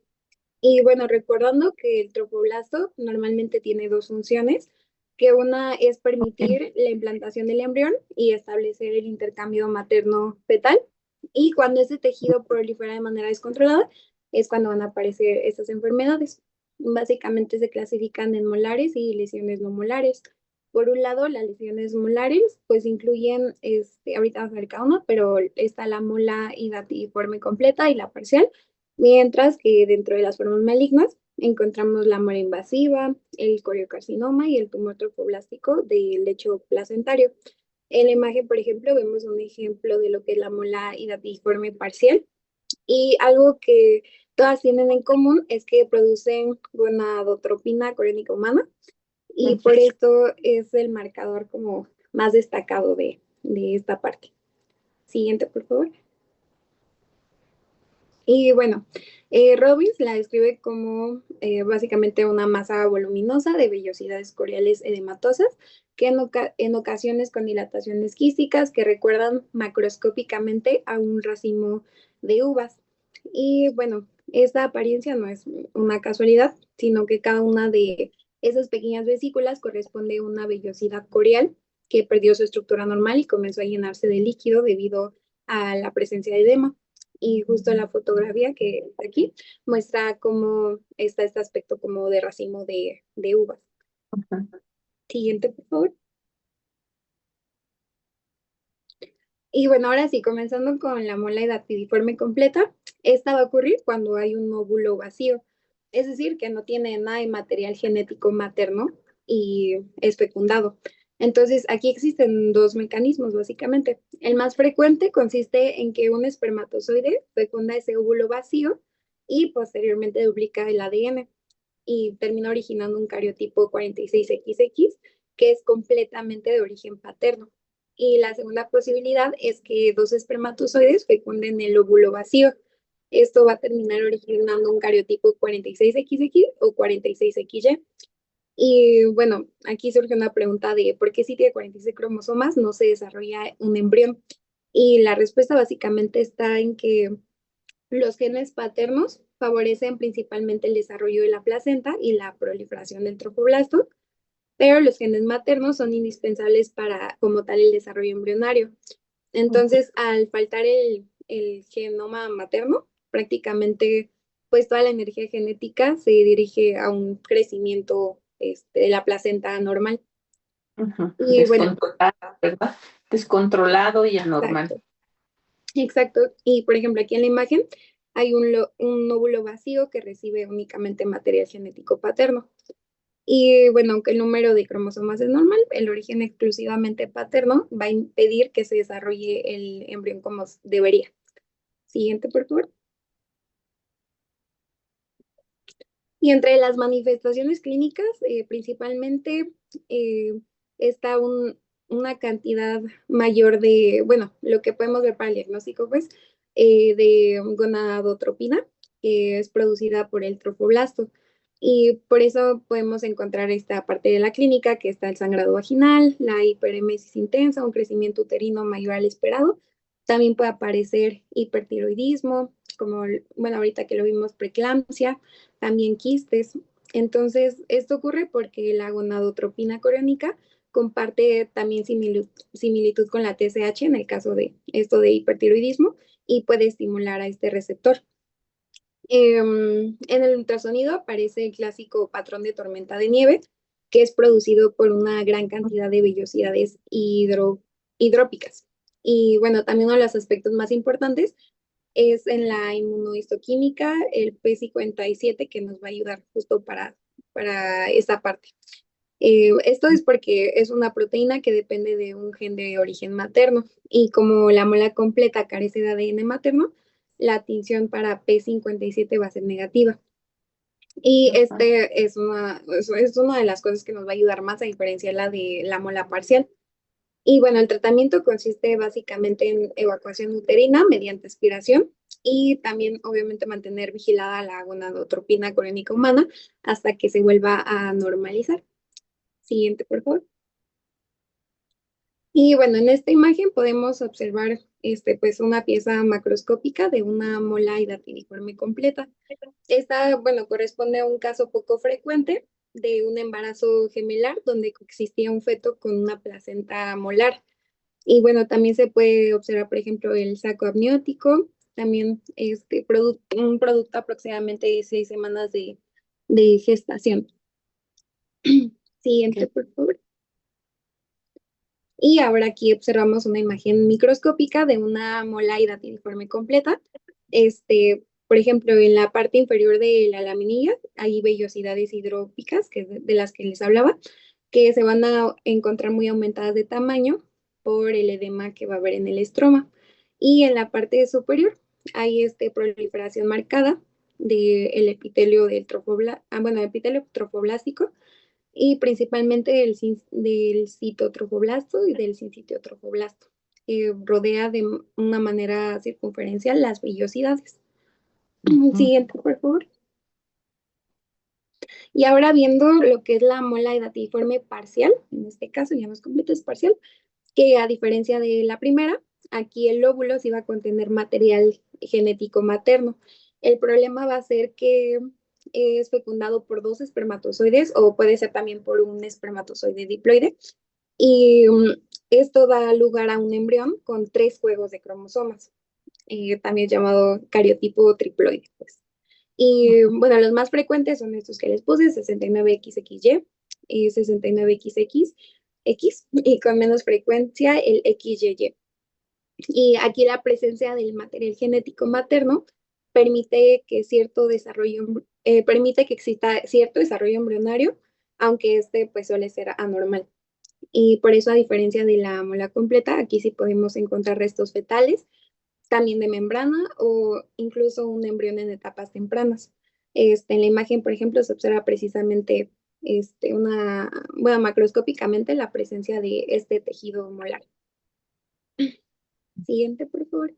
Y bueno, recordando que el trofoblasto normalmente tiene dos funciones, que una es permitir la implantación del embrión y establecer el intercambio materno-fetal. Y cuando ese tejido prolifera de manera descontrolada, es cuando van a aparecer estas enfermedades. Básicamente se clasifican en molares y lesiones no molares. Por un lado, las lesiones molares, pues incluyen, ahorita vamos a ver cada uno, pero está la mola hidatiforme completa y la parcial, mientras que dentro de las formas malignas encontramos la mora invasiva, el coriocarcinoma y el tumor trofoblástico del lecho placentario. En la imagen, por ejemplo, vemos un ejemplo de lo que es la mola hidatiforme parcial, y algo que todas tienen en común es que producen gonadotropina coriónica humana, y por esto es el marcador como más destacado de esta parte. Siguiente, por favor. Y bueno, Robbins la describe como básicamente una masa voluminosa de vellosidades coriales edematosas que en ocasiones con dilataciones quísticas que recuerdan macroscópicamente a un racimo de uvas. Y bueno, esta apariencia no es una casualidad, sino que cada una de esas pequeñas vesículas corresponde a una vellosidad corial que perdió su estructura normal y comenzó a llenarse de líquido debido a la presencia de edema. Y justo la fotografía que está aquí muestra cómo está este aspecto como de racimo de uvas. Siguiente, por favor. Y bueno, ahora sí, comenzando con la mola hidatidiforme completa, esta va a ocurrir cuando hay un óvulo vacío, es decir, que no tiene nada de material genético materno y es fecundado. Entonces, aquí existen dos mecanismos, básicamente. El más frecuente consiste en que un espermatozoide fecunda ese óvulo vacío y posteriormente duplica el ADN y termina originando un cariotipo 46XX, que es completamente de origen paterno. Y la segunda posibilidad es que dos espermatozoides fecunden el óvulo vacío. Esto va a terminar originando un cariotipo 46XX o 46XY. Y bueno, aquí surge una pregunta de por qué si tiene 46 cromosomas no se desarrolla un embrión. Y la respuesta básicamente está en que los genes paternos favorecen principalmente el desarrollo de la placenta y la proliferación del trofoblasto, pero los genes maternos son indispensables para, como tal, el desarrollo embrionario. Entonces, al faltar el genoma materno, prácticamente, pues toda la energía genética se dirige a un crecimiento de la placenta normal. Y bueno, Descontrolado, ¿verdad? Descontrolado y anormal. exacto. Exacto. Y por ejemplo, aquí en la imagen hay un óvulo vacío que recibe únicamente material genético paterno. Y bueno, aunque el número de cromosomas es normal, el origen exclusivamente paterno va a impedir que se desarrolle el embrión como debería. Siguiente, por favor. Y entre las manifestaciones clínicas, principalmente eh, está una cantidad mayor de, bueno, lo que podemos ver para el diagnóstico, pues, de gonadotropina, que es producida por el trofoblasto. Y por eso podemos encontrar esta parte de la clínica, que está el sangrado vaginal, la hiperemesis intensa, un crecimiento uterino mayor al esperado. También puede aparecer hipertiroidismo, como, bueno, ahorita que lo vimos, preeclampsia, también quistes. Entonces, esto ocurre porque la gonadotropina coriónica comparte también similitud con la TSH en el caso de esto de hipertiroidismo y puede estimular a este receptor. En el ultrasonido aparece el clásico patrón de tormenta de nieve, que es producido por una gran cantidad de vellosidades hidrópicas. Y bueno, también uno de los aspectos más importantes es en la inmunohistoquímica, el P57, que nos va a ayudar justo para para esa parte. Esto es porque es una proteína que depende de un gen de origen materno y como la mola completa carece de ADN materno, la tinción para P57 va a ser negativa. Y es una de las cosas que nos va a ayudar más a diferenciarla de la mola parcial. Y bueno, el tratamiento consiste básicamente en evacuación uterina mediante aspiración y también obviamente mantener vigilada la gonadotropina coriónica humana hasta que se vuelva a normalizar. Siguiente, por favor. Y bueno, en esta imagen podemos observar pues una pieza macroscópica de una mola hidatidiforme completa. Esta, bueno, corresponde a un caso poco frecuente de un embarazo gemelar donde existía un feto con una placenta molar. Y bueno, también se puede observar, por ejemplo, el saco amniótico, también un producto aproximadamente de 6 semanas de gestación. Siguiente, por favor. Y ahora aquí observamos una imagen microscópica de una mola hidatidiforme completa. Por ejemplo, en la parte inferior de la laminilla hay vellosidades hidrópicas, que es de las que les hablaba, que se van a encontrar muy aumentadas de tamaño por el edema que va a haber en el estroma. Y en la parte superior hay proliferación marcada del epitelio del epitelio trofoblástico y principalmente del citotrofoblasto y del sincitiotrofoblasto, que rodea de una manera circunferencial las vellosidades. Siguiente, por favor. Y ahora viendo lo que es la mola hidatidiforme parcial, en este caso ya no es completa, es parcial, que a diferencia de la primera, aquí el óvulo sí va a contener material genético materno. El problema va a ser que es fecundado por 2 espermatozoides o puede ser también por un espermatozoide diploide. Y esto da lugar a un embrión con 3 juegos de cromosomas, también llamado cariotipo triploide, pues. Y bueno, los más frecuentes son estos que les puse, 69XXY y 69XX, y con menos frecuencia el XYY. Y aquí la presencia del material genético materno permite que permite que exista cierto desarrollo embrionario, aunque pues suele ser anormal. Y por eso, a diferencia de la mola completa, aquí sí podemos encontrar restos fetales, también de membrana o incluso un embrión en etapas tempranas. En la imagen, por ejemplo, se observa precisamente macroscópicamente la presencia de este tejido molar. Siguiente, por favor.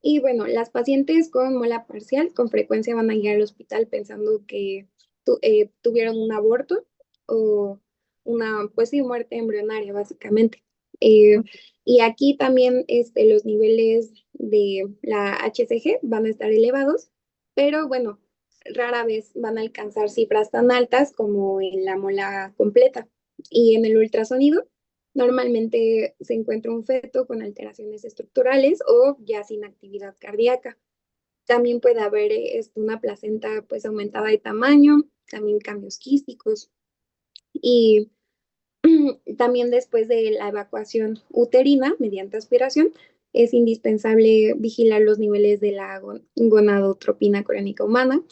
Y bueno, las pacientes con mola parcial con frecuencia van a llegar al hospital pensando que tuvieron un aborto o pues sí, muerte embrionaria, básicamente. Y aquí también los niveles de la HCG van a estar elevados, pero bueno, rara vez van a alcanzar cifras tan altas como en la mola completa. Y en el ultrasonido normalmente se encuentra un feto con alteraciones estructurales o ya sin actividad cardíaca. También puede haber una placenta pues aumentada de tamaño, también cambios quísticos y también después de la evacuación uterina mediante aspiración es indispensable vigilar los niveles de la gonadotropina coriónica humana.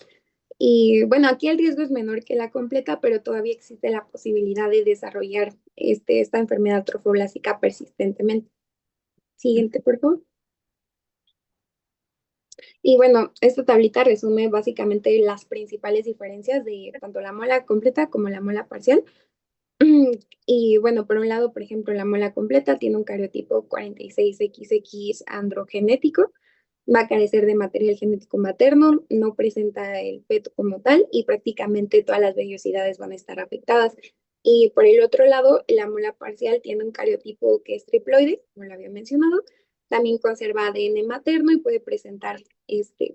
Y bueno, aquí el riesgo es menor que la completa, pero todavía existe la posibilidad de desarrollar esta enfermedad trofoblásica persistentemente. Siguiente, por favor. Y bueno, esta tablita resume básicamente las principales diferencias de tanto la mola completa como la mola parcial. Y bueno, por un lado, por ejemplo, la mola completa tiene un cariotipo 46XX androgenético, va a carecer de material genético materno, no presenta el feto como tal y prácticamente todas las vellosidades van a estar afectadas. Y por el otro lado, la mola parcial tiene un cariotipo que es triploide, como lo había mencionado, también conserva ADN materno y puede presentar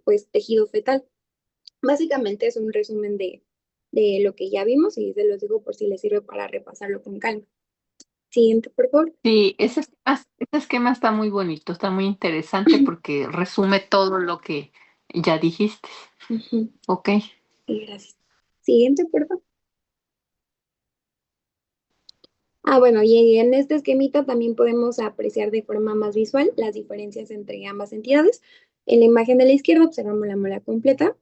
pues, tejido fetal. Básicamente es un resumen de lo que ya vimos y se los digo por si les sirve para repasarlo con calma. Siguiente, por favor. Sí, ese esquema está muy bonito, está muy interesante porque resume todo lo que ya dijiste. Ok. Gracias. Siguiente, por favor. Bueno, y en este esquemita también podemos apreciar de forma más visual las diferencias entre ambas entidades. En la imagen de la izquierda observamos la mola completa,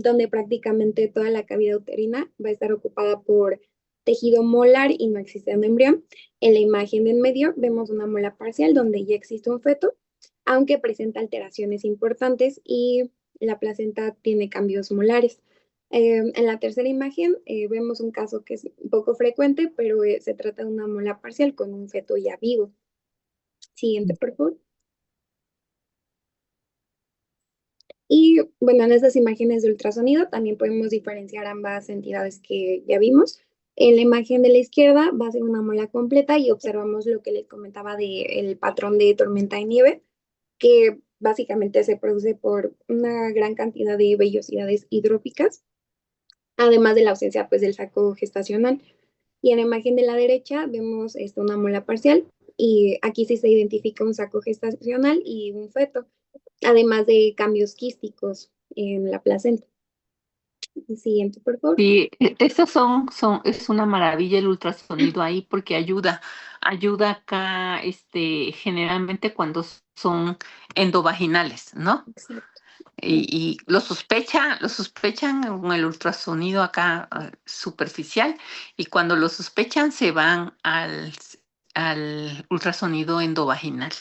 donde prácticamente toda la cavidad uterina va a estar ocupada por tejido molar y no existe un embrión. En la imagen de en medio vemos una mola parcial donde ya existe un feto, aunque presenta alteraciones importantes y la placenta tiene cambios molares. En la tercera imagen vemos un caso que es un poco frecuente, pero se trata de una mola parcial con un feto ya vivo. Siguiente, por favor. Y bueno, en estas imágenes de ultrasonido también podemos diferenciar ambas entidades que ya vimos. En la imagen de la izquierda va a ser una mola completa y observamos lo que les comentaba del patrón de tormenta de nieve, que básicamente se produce por una gran cantidad de vellosidades hidrópicas, además de la ausencia pues, del saco gestacional. Y en la imagen de la derecha vemos una mola parcial y aquí sí se identifica un saco gestacional y un feto, además de cambios quísticos en la placenta. Siguiente, por favor. Sí, estos es una maravilla el ultrasonido ahí porque ayuda acá, generalmente cuando son endovaginales, ¿no? Exacto. Y lo sospechan con el ultrasonido acá superficial, y cuando lo sospechan se van al ultrasonido endovaginal.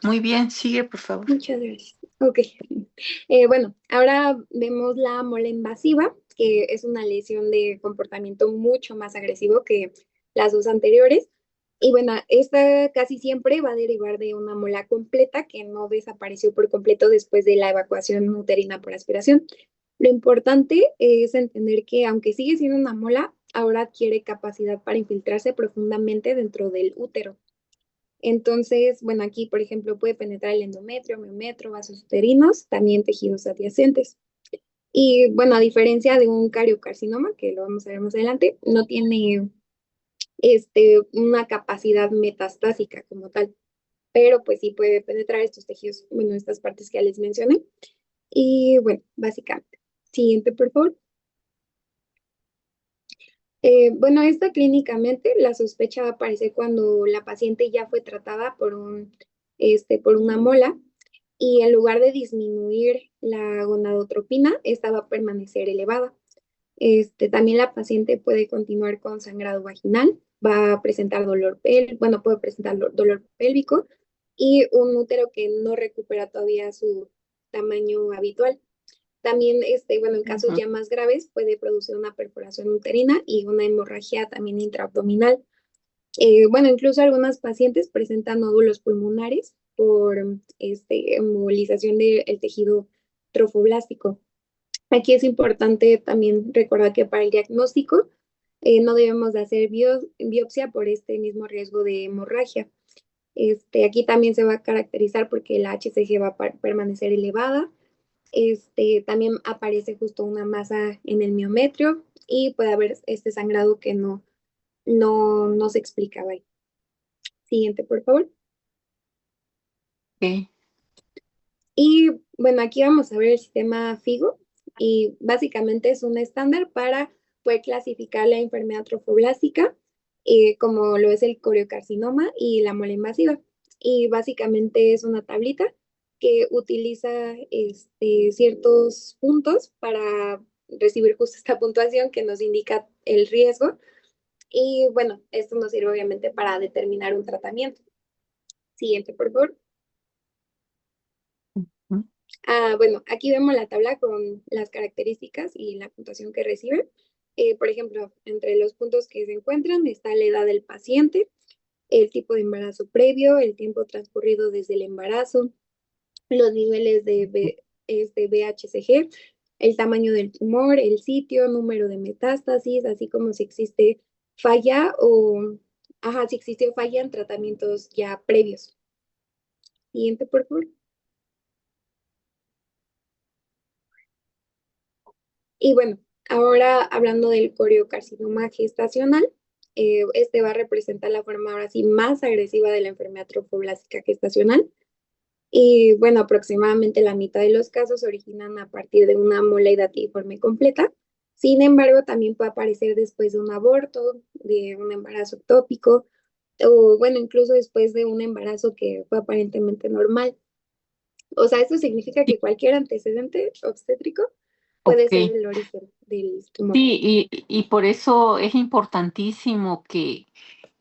Muy bien, sigue, por favor. Muchas gracias. Ok. Bueno, ahora vemos la mola invasiva, que es una lesión de comportamiento mucho más agresivo que las dos anteriores. Y bueno, esta casi siempre va a derivar de una mola completa que no desapareció por completo después de la evacuación uterina por aspiración. Lo importante es entender que aunque sigue siendo una mola, ahora adquiere capacidad para infiltrarse profundamente dentro del útero. Entonces, bueno, aquí, por ejemplo, puede penetrar el endometrio, miometrio, vasos uterinos, también tejidos adyacentes. Y bueno, a diferencia de un cariocarcinoma, que lo vamos a ver más adelante, no tiene una capacidad metastásica como tal, pero pues sí puede penetrar estos tejidos, bueno, estas partes que ya les mencioné. Y bueno, básicamente. Siguiente, por favor. Bueno, esta clínicamente la sospecha va a aparecer cuando la paciente ya fue tratada por una mola y en lugar de disminuir la gonadotropina, esta va a permanecer elevada. También la paciente puede continuar con sangrado vaginal, va a presentar bueno, puede presentar dolor pélvico y un útero que no recupera todavía su tamaño habitual. También, bueno, en casos ya más graves puede producir una perforación uterina y una hemorragia también intraabdominal. Bueno, incluso algunas pacientes presentan nódulos pulmonares por embolización del tejido trofoblástico. Aquí es importante también recordar que para el diagnóstico no debemos de hacer biopsia por este mismo riesgo de hemorragia. Aquí también se va a caracterizar porque la HCG va a permanecer elevada. También aparece justo una masa en el miometrio y puede haber este sangrado que no se explicaba ahí. Siguiente, por favor. Okay. Y bueno, aquí vamos a ver el sistema FIGO y básicamente es un estándar para poder clasificar la enfermedad trofoblástica, como lo es el coriocarcinoma y la mola invasiva. Y básicamente es una tablita que utiliza ciertos puntos para recibir justo esta puntuación que nos indica el riesgo. Y bueno, esto nos sirve obviamente para determinar un tratamiento. Siguiente, por favor. Bueno, aquí vemos la tabla con las características y la puntuación que recibe. Por ejemplo, entre los puntos que se encuentran está la edad del paciente, el tipo de embarazo previo, el tiempo transcurrido desde el embarazo, los niveles de BHCG, el tamaño del tumor, el sitio, número de metástasis, así como si existe falla si existió falla en tratamientos ya previos. Siguiente, por favor. Y bueno, ahora hablando del coriocarcinoma gestacional, va a representar la forma ahora sí más agresiva de la enfermedad trofoblástica gestacional. Y bueno, aproximadamente la mitad de los casos se originan a partir de una mola hidatiforme completa. Sin embargo, también puede aparecer después de un aborto, de un embarazo ectópico, o bueno, incluso después de un embarazo que fue aparentemente normal. O sea, esto significa que cualquier antecedente obstétrico puede Ok. ser el origen del tumor. Sí, y por eso es importantísimo que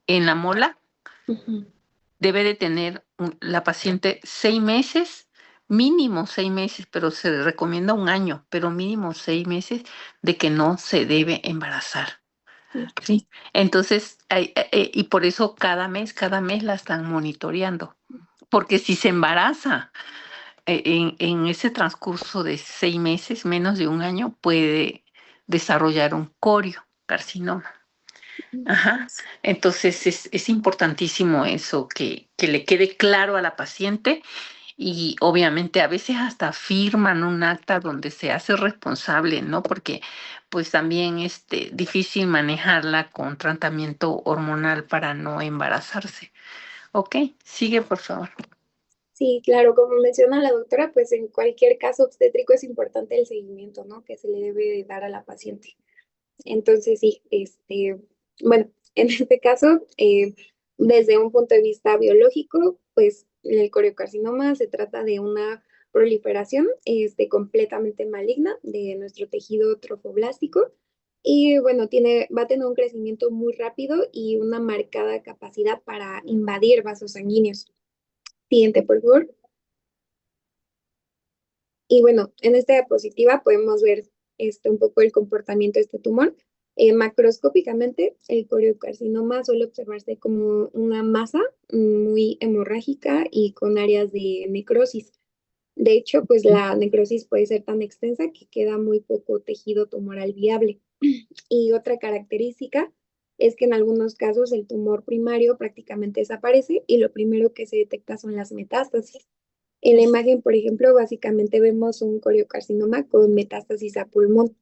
en la mola Ujú. debe de tener la paciente 6 meses, mínimo 6 meses, pero se recomienda un año, pero mínimo 6 meses de que no se debe embarazar. ¿Sí? Entonces, y por eso cada mes la están monitoreando. Porque si se embaraza en ese transcurso de 6 meses, menos de un año, puede desarrollar un carcinoma. Ajá. Entonces es importantísimo eso, que le quede claro a la paciente y obviamente a veces hasta firman un acta donde se hace responsable, ¿no? Porque pues también es difícil manejarla con tratamiento hormonal para no embarazarse. Ok, sigue por favor. Sí, claro, como menciona la doctora, pues en cualquier caso obstétrico es importante el seguimiento, ¿no? Que se le debe dar a la paciente. Entonces, sí, bueno, en este caso, desde un punto de vista biológico, pues el coriocarcinoma se trata de una proliferación completamente maligna de nuestro tejido trofoblástico y bueno, va a tener un crecimiento muy rápido y una marcada capacidad para invadir vasos sanguíneos. Siguiente, por favor. Y bueno, en esta diapositiva podemos ver un poco el comportamiento de este tumor. Macroscópicamente, el coriocarcinoma suele observarse como una masa muy hemorrágica y con áreas de necrosis. De hecho, pues la necrosis puede ser tan extensa que queda muy poco tejido tumoral viable. Y otra característica es que en algunos casos el tumor primario prácticamente desaparece y lo primero que se detecta son las metástasis. En la imagen, por ejemplo, básicamente vemos un coriocarcinoma con metástasis a pulmón.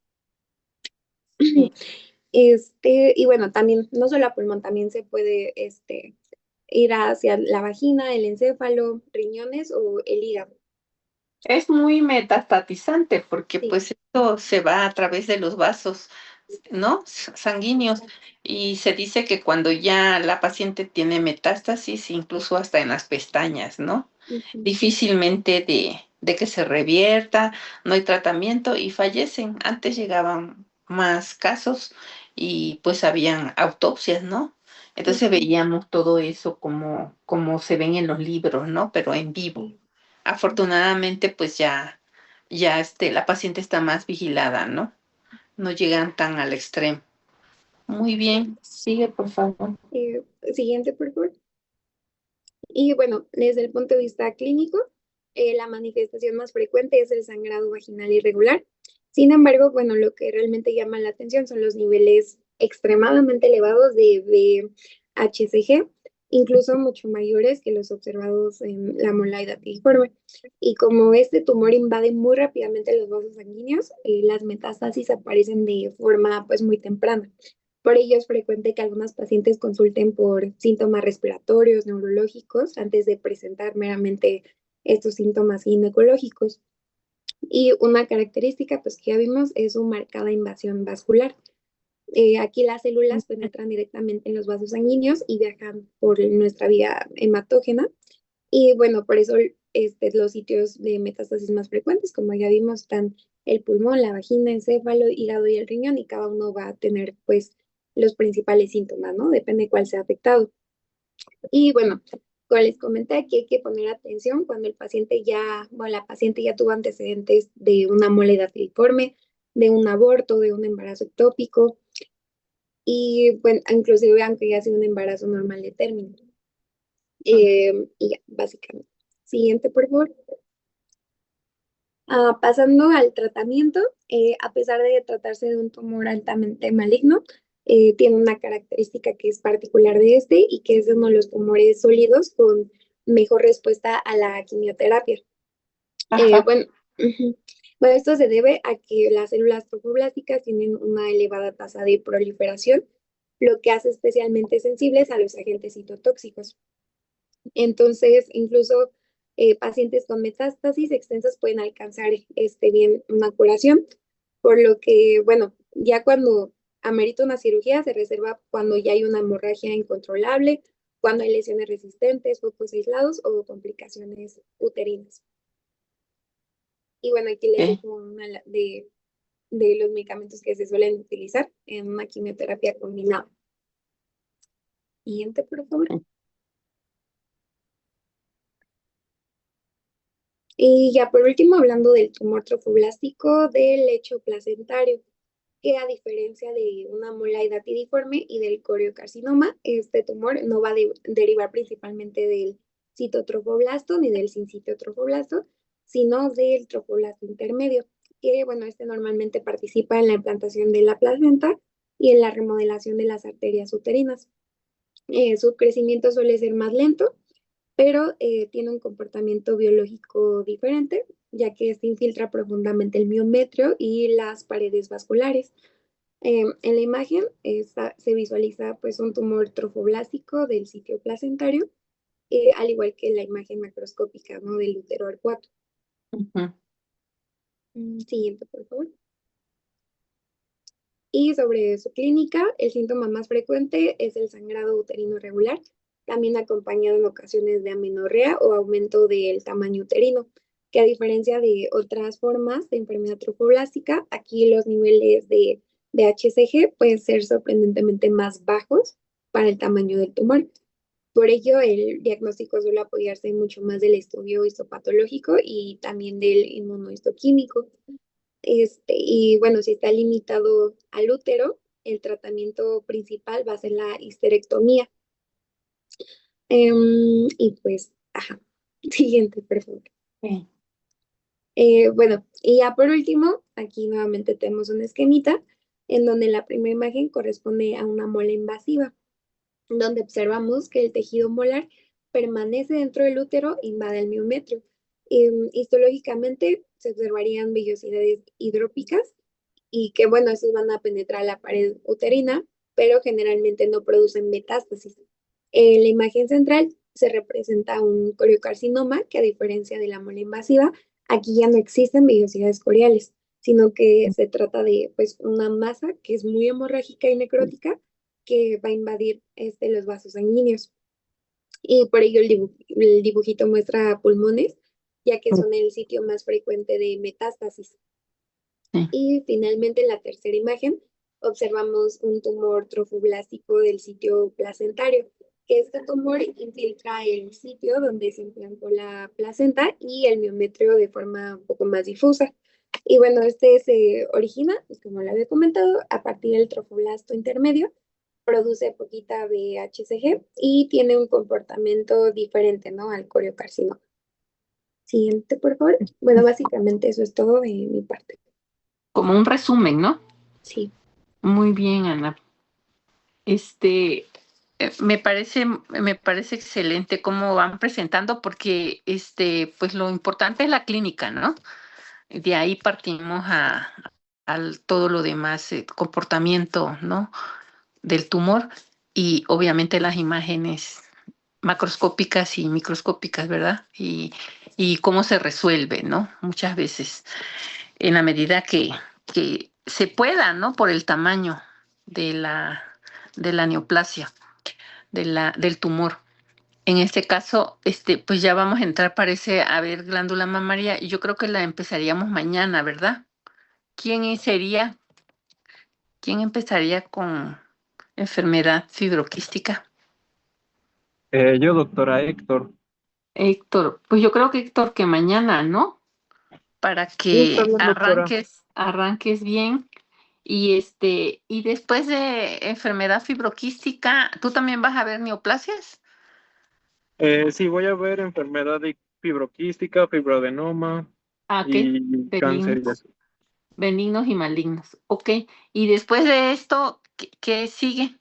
Sí. Y bueno, también, no solo a pulmón, también se puede ir hacia la vagina, el encéfalo, riñones o el hígado. Es muy metastatizante porque Sí. pues esto se va a través de los vasos, ¿no? Sanguíneos. Y se dice que cuando ya la paciente tiene metástasis, incluso hasta en las pestañas, ¿no? Ujú. Difícilmente de que se revierta, no hay tratamiento y fallecen. Antes llegaban más casos y pues habían autopsias, ¿no? Entonces Ujú. veíamos todo eso como se ven en los libros, ¿no? Pero en vivo. Sí. Afortunadamente, pues ya la paciente está más vigilada, ¿no? No llegan tan al extremo. Muy bien, sigue, por favor. Siguiente, por favor. Y bueno, desde el punto de vista clínico, la manifestación más frecuente es el sangrado vaginal irregular. Sin embargo, bueno, lo que realmente llama la atención son los niveles extremadamente elevados de HCG, incluso mucho mayores que los observados en la mola datiforme. Y como este tumor invade muy rápidamente los vasos sanguíneos, las metástasis aparecen de forma pues muy temprana. Por ello es frecuente que algunas pacientes consulten por síntomas respiratorios, neurológicos, antes de presentar meramente estos síntomas ginecológicos. Y una característica, pues que ya vimos, es su marcada invasión vascular. Aquí las células penetran directamente en los vasos sanguíneos y viajan por nuestra vía hematógena. Y bueno, por eso los sitios de metástasis más frecuentes, como ya vimos, están el pulmón, la vagina, encéfalo, hígado y el riñón, y cada uno va a tener pues los principales síntomas, ¿no? Depende cuál sea afectado. Y bueno, como les comenté, aquí hay que poner atención cuando la paciente ya tuvo antecedentes de una mole datiforme, de un aborto, de un embarazo ectópico, y bueno, inclusive aunque ya sea un embarazo normal de término. Y ya, básicamente. Siguiente, por favor. Pasando al tratamiento, a pesar de tratarse de un tumor altamente maligno, tiene una característica que es particular de este y que es uno de los tumores sólidos con mejor respuesta a la quimioterapia. Bueno, bueno, esto se debe a que las células trofoblásticas tienen una elevada tasa de proliferación, lo que hace especialmente sensibles a los agentes citotóxicos. Entonces, incluso pacientes con metástasis extensas pueden alcanzar bien una curación, por lo que, bueno, ya cuando amerita una cirugía se reserva cuando ya hay una hemorragia incontrolable, cuando hay lesiones resistentes, focos aislados o complicaciones uterinas. Y bueno, aquí les Ok. dejo de los medicamentos que se suelen utilizar en una quimioterapia combinada. Siguiente, por favor. Y ya por último, hablando del tumor trofoblástico del lecho placentario, que a diferencia de una mola hidatidiforme y del coriocarcinoma, este tumor no va a derivar principalmente del citotrofoblasto ni del sincitotrofoblasto, sino del trofoblasto intermedio, que bueno, este normalmente participa en la implantación de la placenta y en la remodelación de las arterias uterinas. Su crecimiento suele ser más lento, pero tiene un comportamiento biológico diferente, ya que se infiltra profundamente el miometrio y las paredes vasculares. En la imagen se visualiza pues un tumor trofoblástico del sitio placentario, al igual que la imagen macroscópica, ¿no?, del útero arcuato. Ujú. Siguiente, por favor. Y sobre su clínica, el síntoma más frecuente es el sangrado uterino irregular, también acompañado en ocasiones de amenorrea o aumento del tamaño uterino, que a diferencia de otras formas de enfermedad trofoblástica, aquí los niveles de HCG pueden ser sorprendentemente más bajos para el tamaño del tumor. Por ello, el diagnóstico suele apoyarse mucho más del estudio histopatológico y también del inmunohistoquímico. Y bueno, si está limitado al útero, el tratamiento principal va a ser la histerectomía. Y pues, ajá, siguiente, por favor. Ok. Bueno, y ya por último, aquí nuevamente tenemos un esquemita en donde la primera imagen corresponde a una mola invasiva, donde observamos que el tejido molar permanece dentro del útero e invade el miometrio. Histológicamente se observarían vellosidades hidrópicas y que, bueno, esos van a penetrar la pared uterina, pero generalmente no producen metástasis. En la imagen central se representa un coriocarcinoma que, a diferencia de la mola invasiva, aquí ya no existen vellosidades coriales, sino que se trata de pues una masa que es muy hemorrágica y necrótica que va a invadir los vasos sanguíneos. Y por ello el dibujito muestra pulmones, ya que son el sitio más frecuente de metástasis. Sí. Y finalmente, en la tercera imagen, observamos un tumor trofoblástico del sitio placentario, que este tumor infiltra el sitio donde se implantó la placenta y el miometrio de forma un poco más difusa. Y bueno, este se origina, pues, como lo había comentado, a partir del trofoblasto intermedio, produce poquita VHCG y tiene un comportamiento diferente, ¿no?, al coriocarcinoma. Siguiente, por favor. Bueno, básicamente eso es todo de mi parte. Como un resumen, ¿no? Sí. Muy bien, Ana. Me parece excelente cómo van presentando, porque pues lo importante es la clínica, ¿no? De ahí partimos al todo lo demás, comportamiento, ¿no?, del tumor, y obviamente las imágenes macroscópicas y microscópicas, ¿verdad? Y cómo se resuelve, ¿no? Muchas veces, en la medida que se pueda, ¿no? Por el tamaño de la neoplasia, del tumor. En este caso, pues ya vamos a entrar, parece, a ver glándula mamaria, y yo creo que la empezaríamos mañana, ¿verdad? ¿Quién empezaría con enfermedad fibroquística? Yo, doctora Héctor. Héctor, pues yo creo que Héctor, que mañana, ¿no? Para Sí, está que bien, doctora. arranques bien. Y después de enfermedad fibroquística, ¿tú también vas a ver neoplasias? Sí, voy a ver enfermedad fibroquística, fibroadenoma Ah, ok. y cáncer y Benignos, eso. benignos y malignos. Ok. Y después de esto, ¿qué sigue?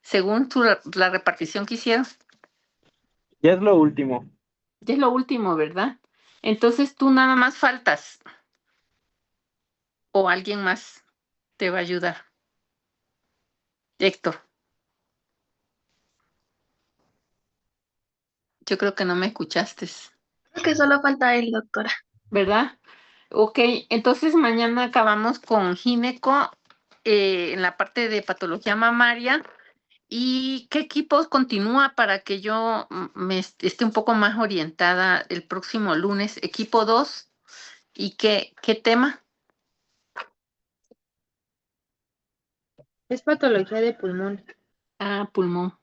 Según la repartición que hicieron. Ya es lo último. Ya es lo último, ¿verdad? Entonces tú nada más faltas, o alguien más te va a ayudar. Héctor, yo creo que no me escuchaste, Creo que solo falta él, doctora. ¿verdad? Ok, entonces mañana acabamos con gineco, en la parte de patología mamaria. ¿Y qué equipos continúa para que yo me esté un poco más orientada el próximo lunes? Equipo 2 ¿Y qué tema? Es patología de pulmón. Ah, pulmón.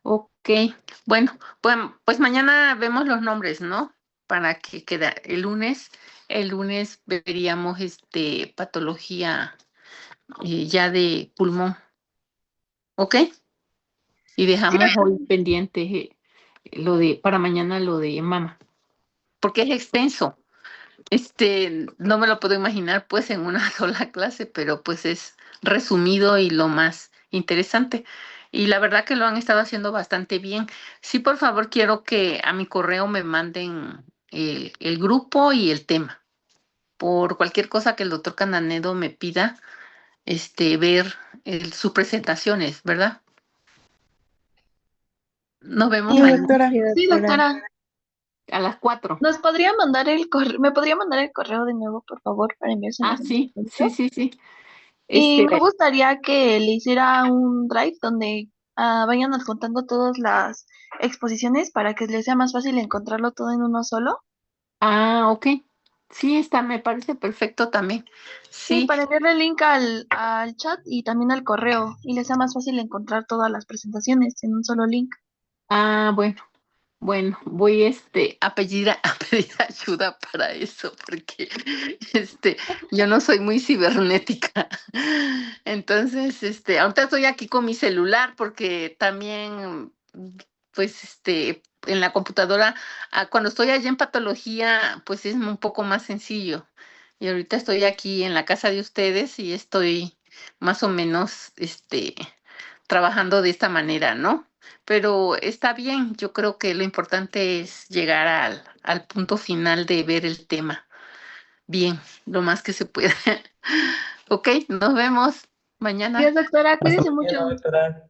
Ok, bueno, pues mañana vemos los nombres, ¿no? Para que quede el lunes veríamos patología ya de pulmón, ¿ok? Y dejamos hoy pendiente para mañana lo de mama, porque es extenso. No me lo puedo imaginar pues en una sola clase, pero pues es resumido y lo más interesante. Y la verdad que lo han estado haciendo bastante bien. Sí, por favor, quiero que a mi correo me manden el grupo y el tema. Por cualquier cosa que el doctor Cananedo me pida, ver sus presentaciones, ¿verdad? Nos vemos Sí, mañana Sí, sí, doctora. a las 4. ¿Nos podría mandar el correo? ¿Me podría mandar el correo de nuevo, por favor, para enviárselo Ah, a mi sí, doctor? sí, sí, sí. Y Este, me gustaría que le hiciera un drive donde vayan adjuntando todas las exposiciones para que les sea más fácil encontrarlo todo en uno solo. ok. Sí, me parece perfecto también. Sí, Sí, para enviarle el link al chat y también al correo y les sea más fácil encontrar todas las presentaciones en un solo link. bueno, voy a pedir, a pedir ayuda para eso, porque yo no soy muy cibernética. Entonces, ahorita estoy aquí con mi celular porque también, pues, en la computadora, cuando estoy allá en patología, pues es un poco más sencillo. Y ahorita estoy aquí en la casa de ustedes y estoy más o menos, trabajando de esta manera, ¿no? Pero está bien, yo creo que lo importante es llegar al punto final de ver el tema. Bien, lo más que se pueda. Ok, nos vemos mañana. Adiós, doctora, Hasta cuídese mucho. mañana, doctora.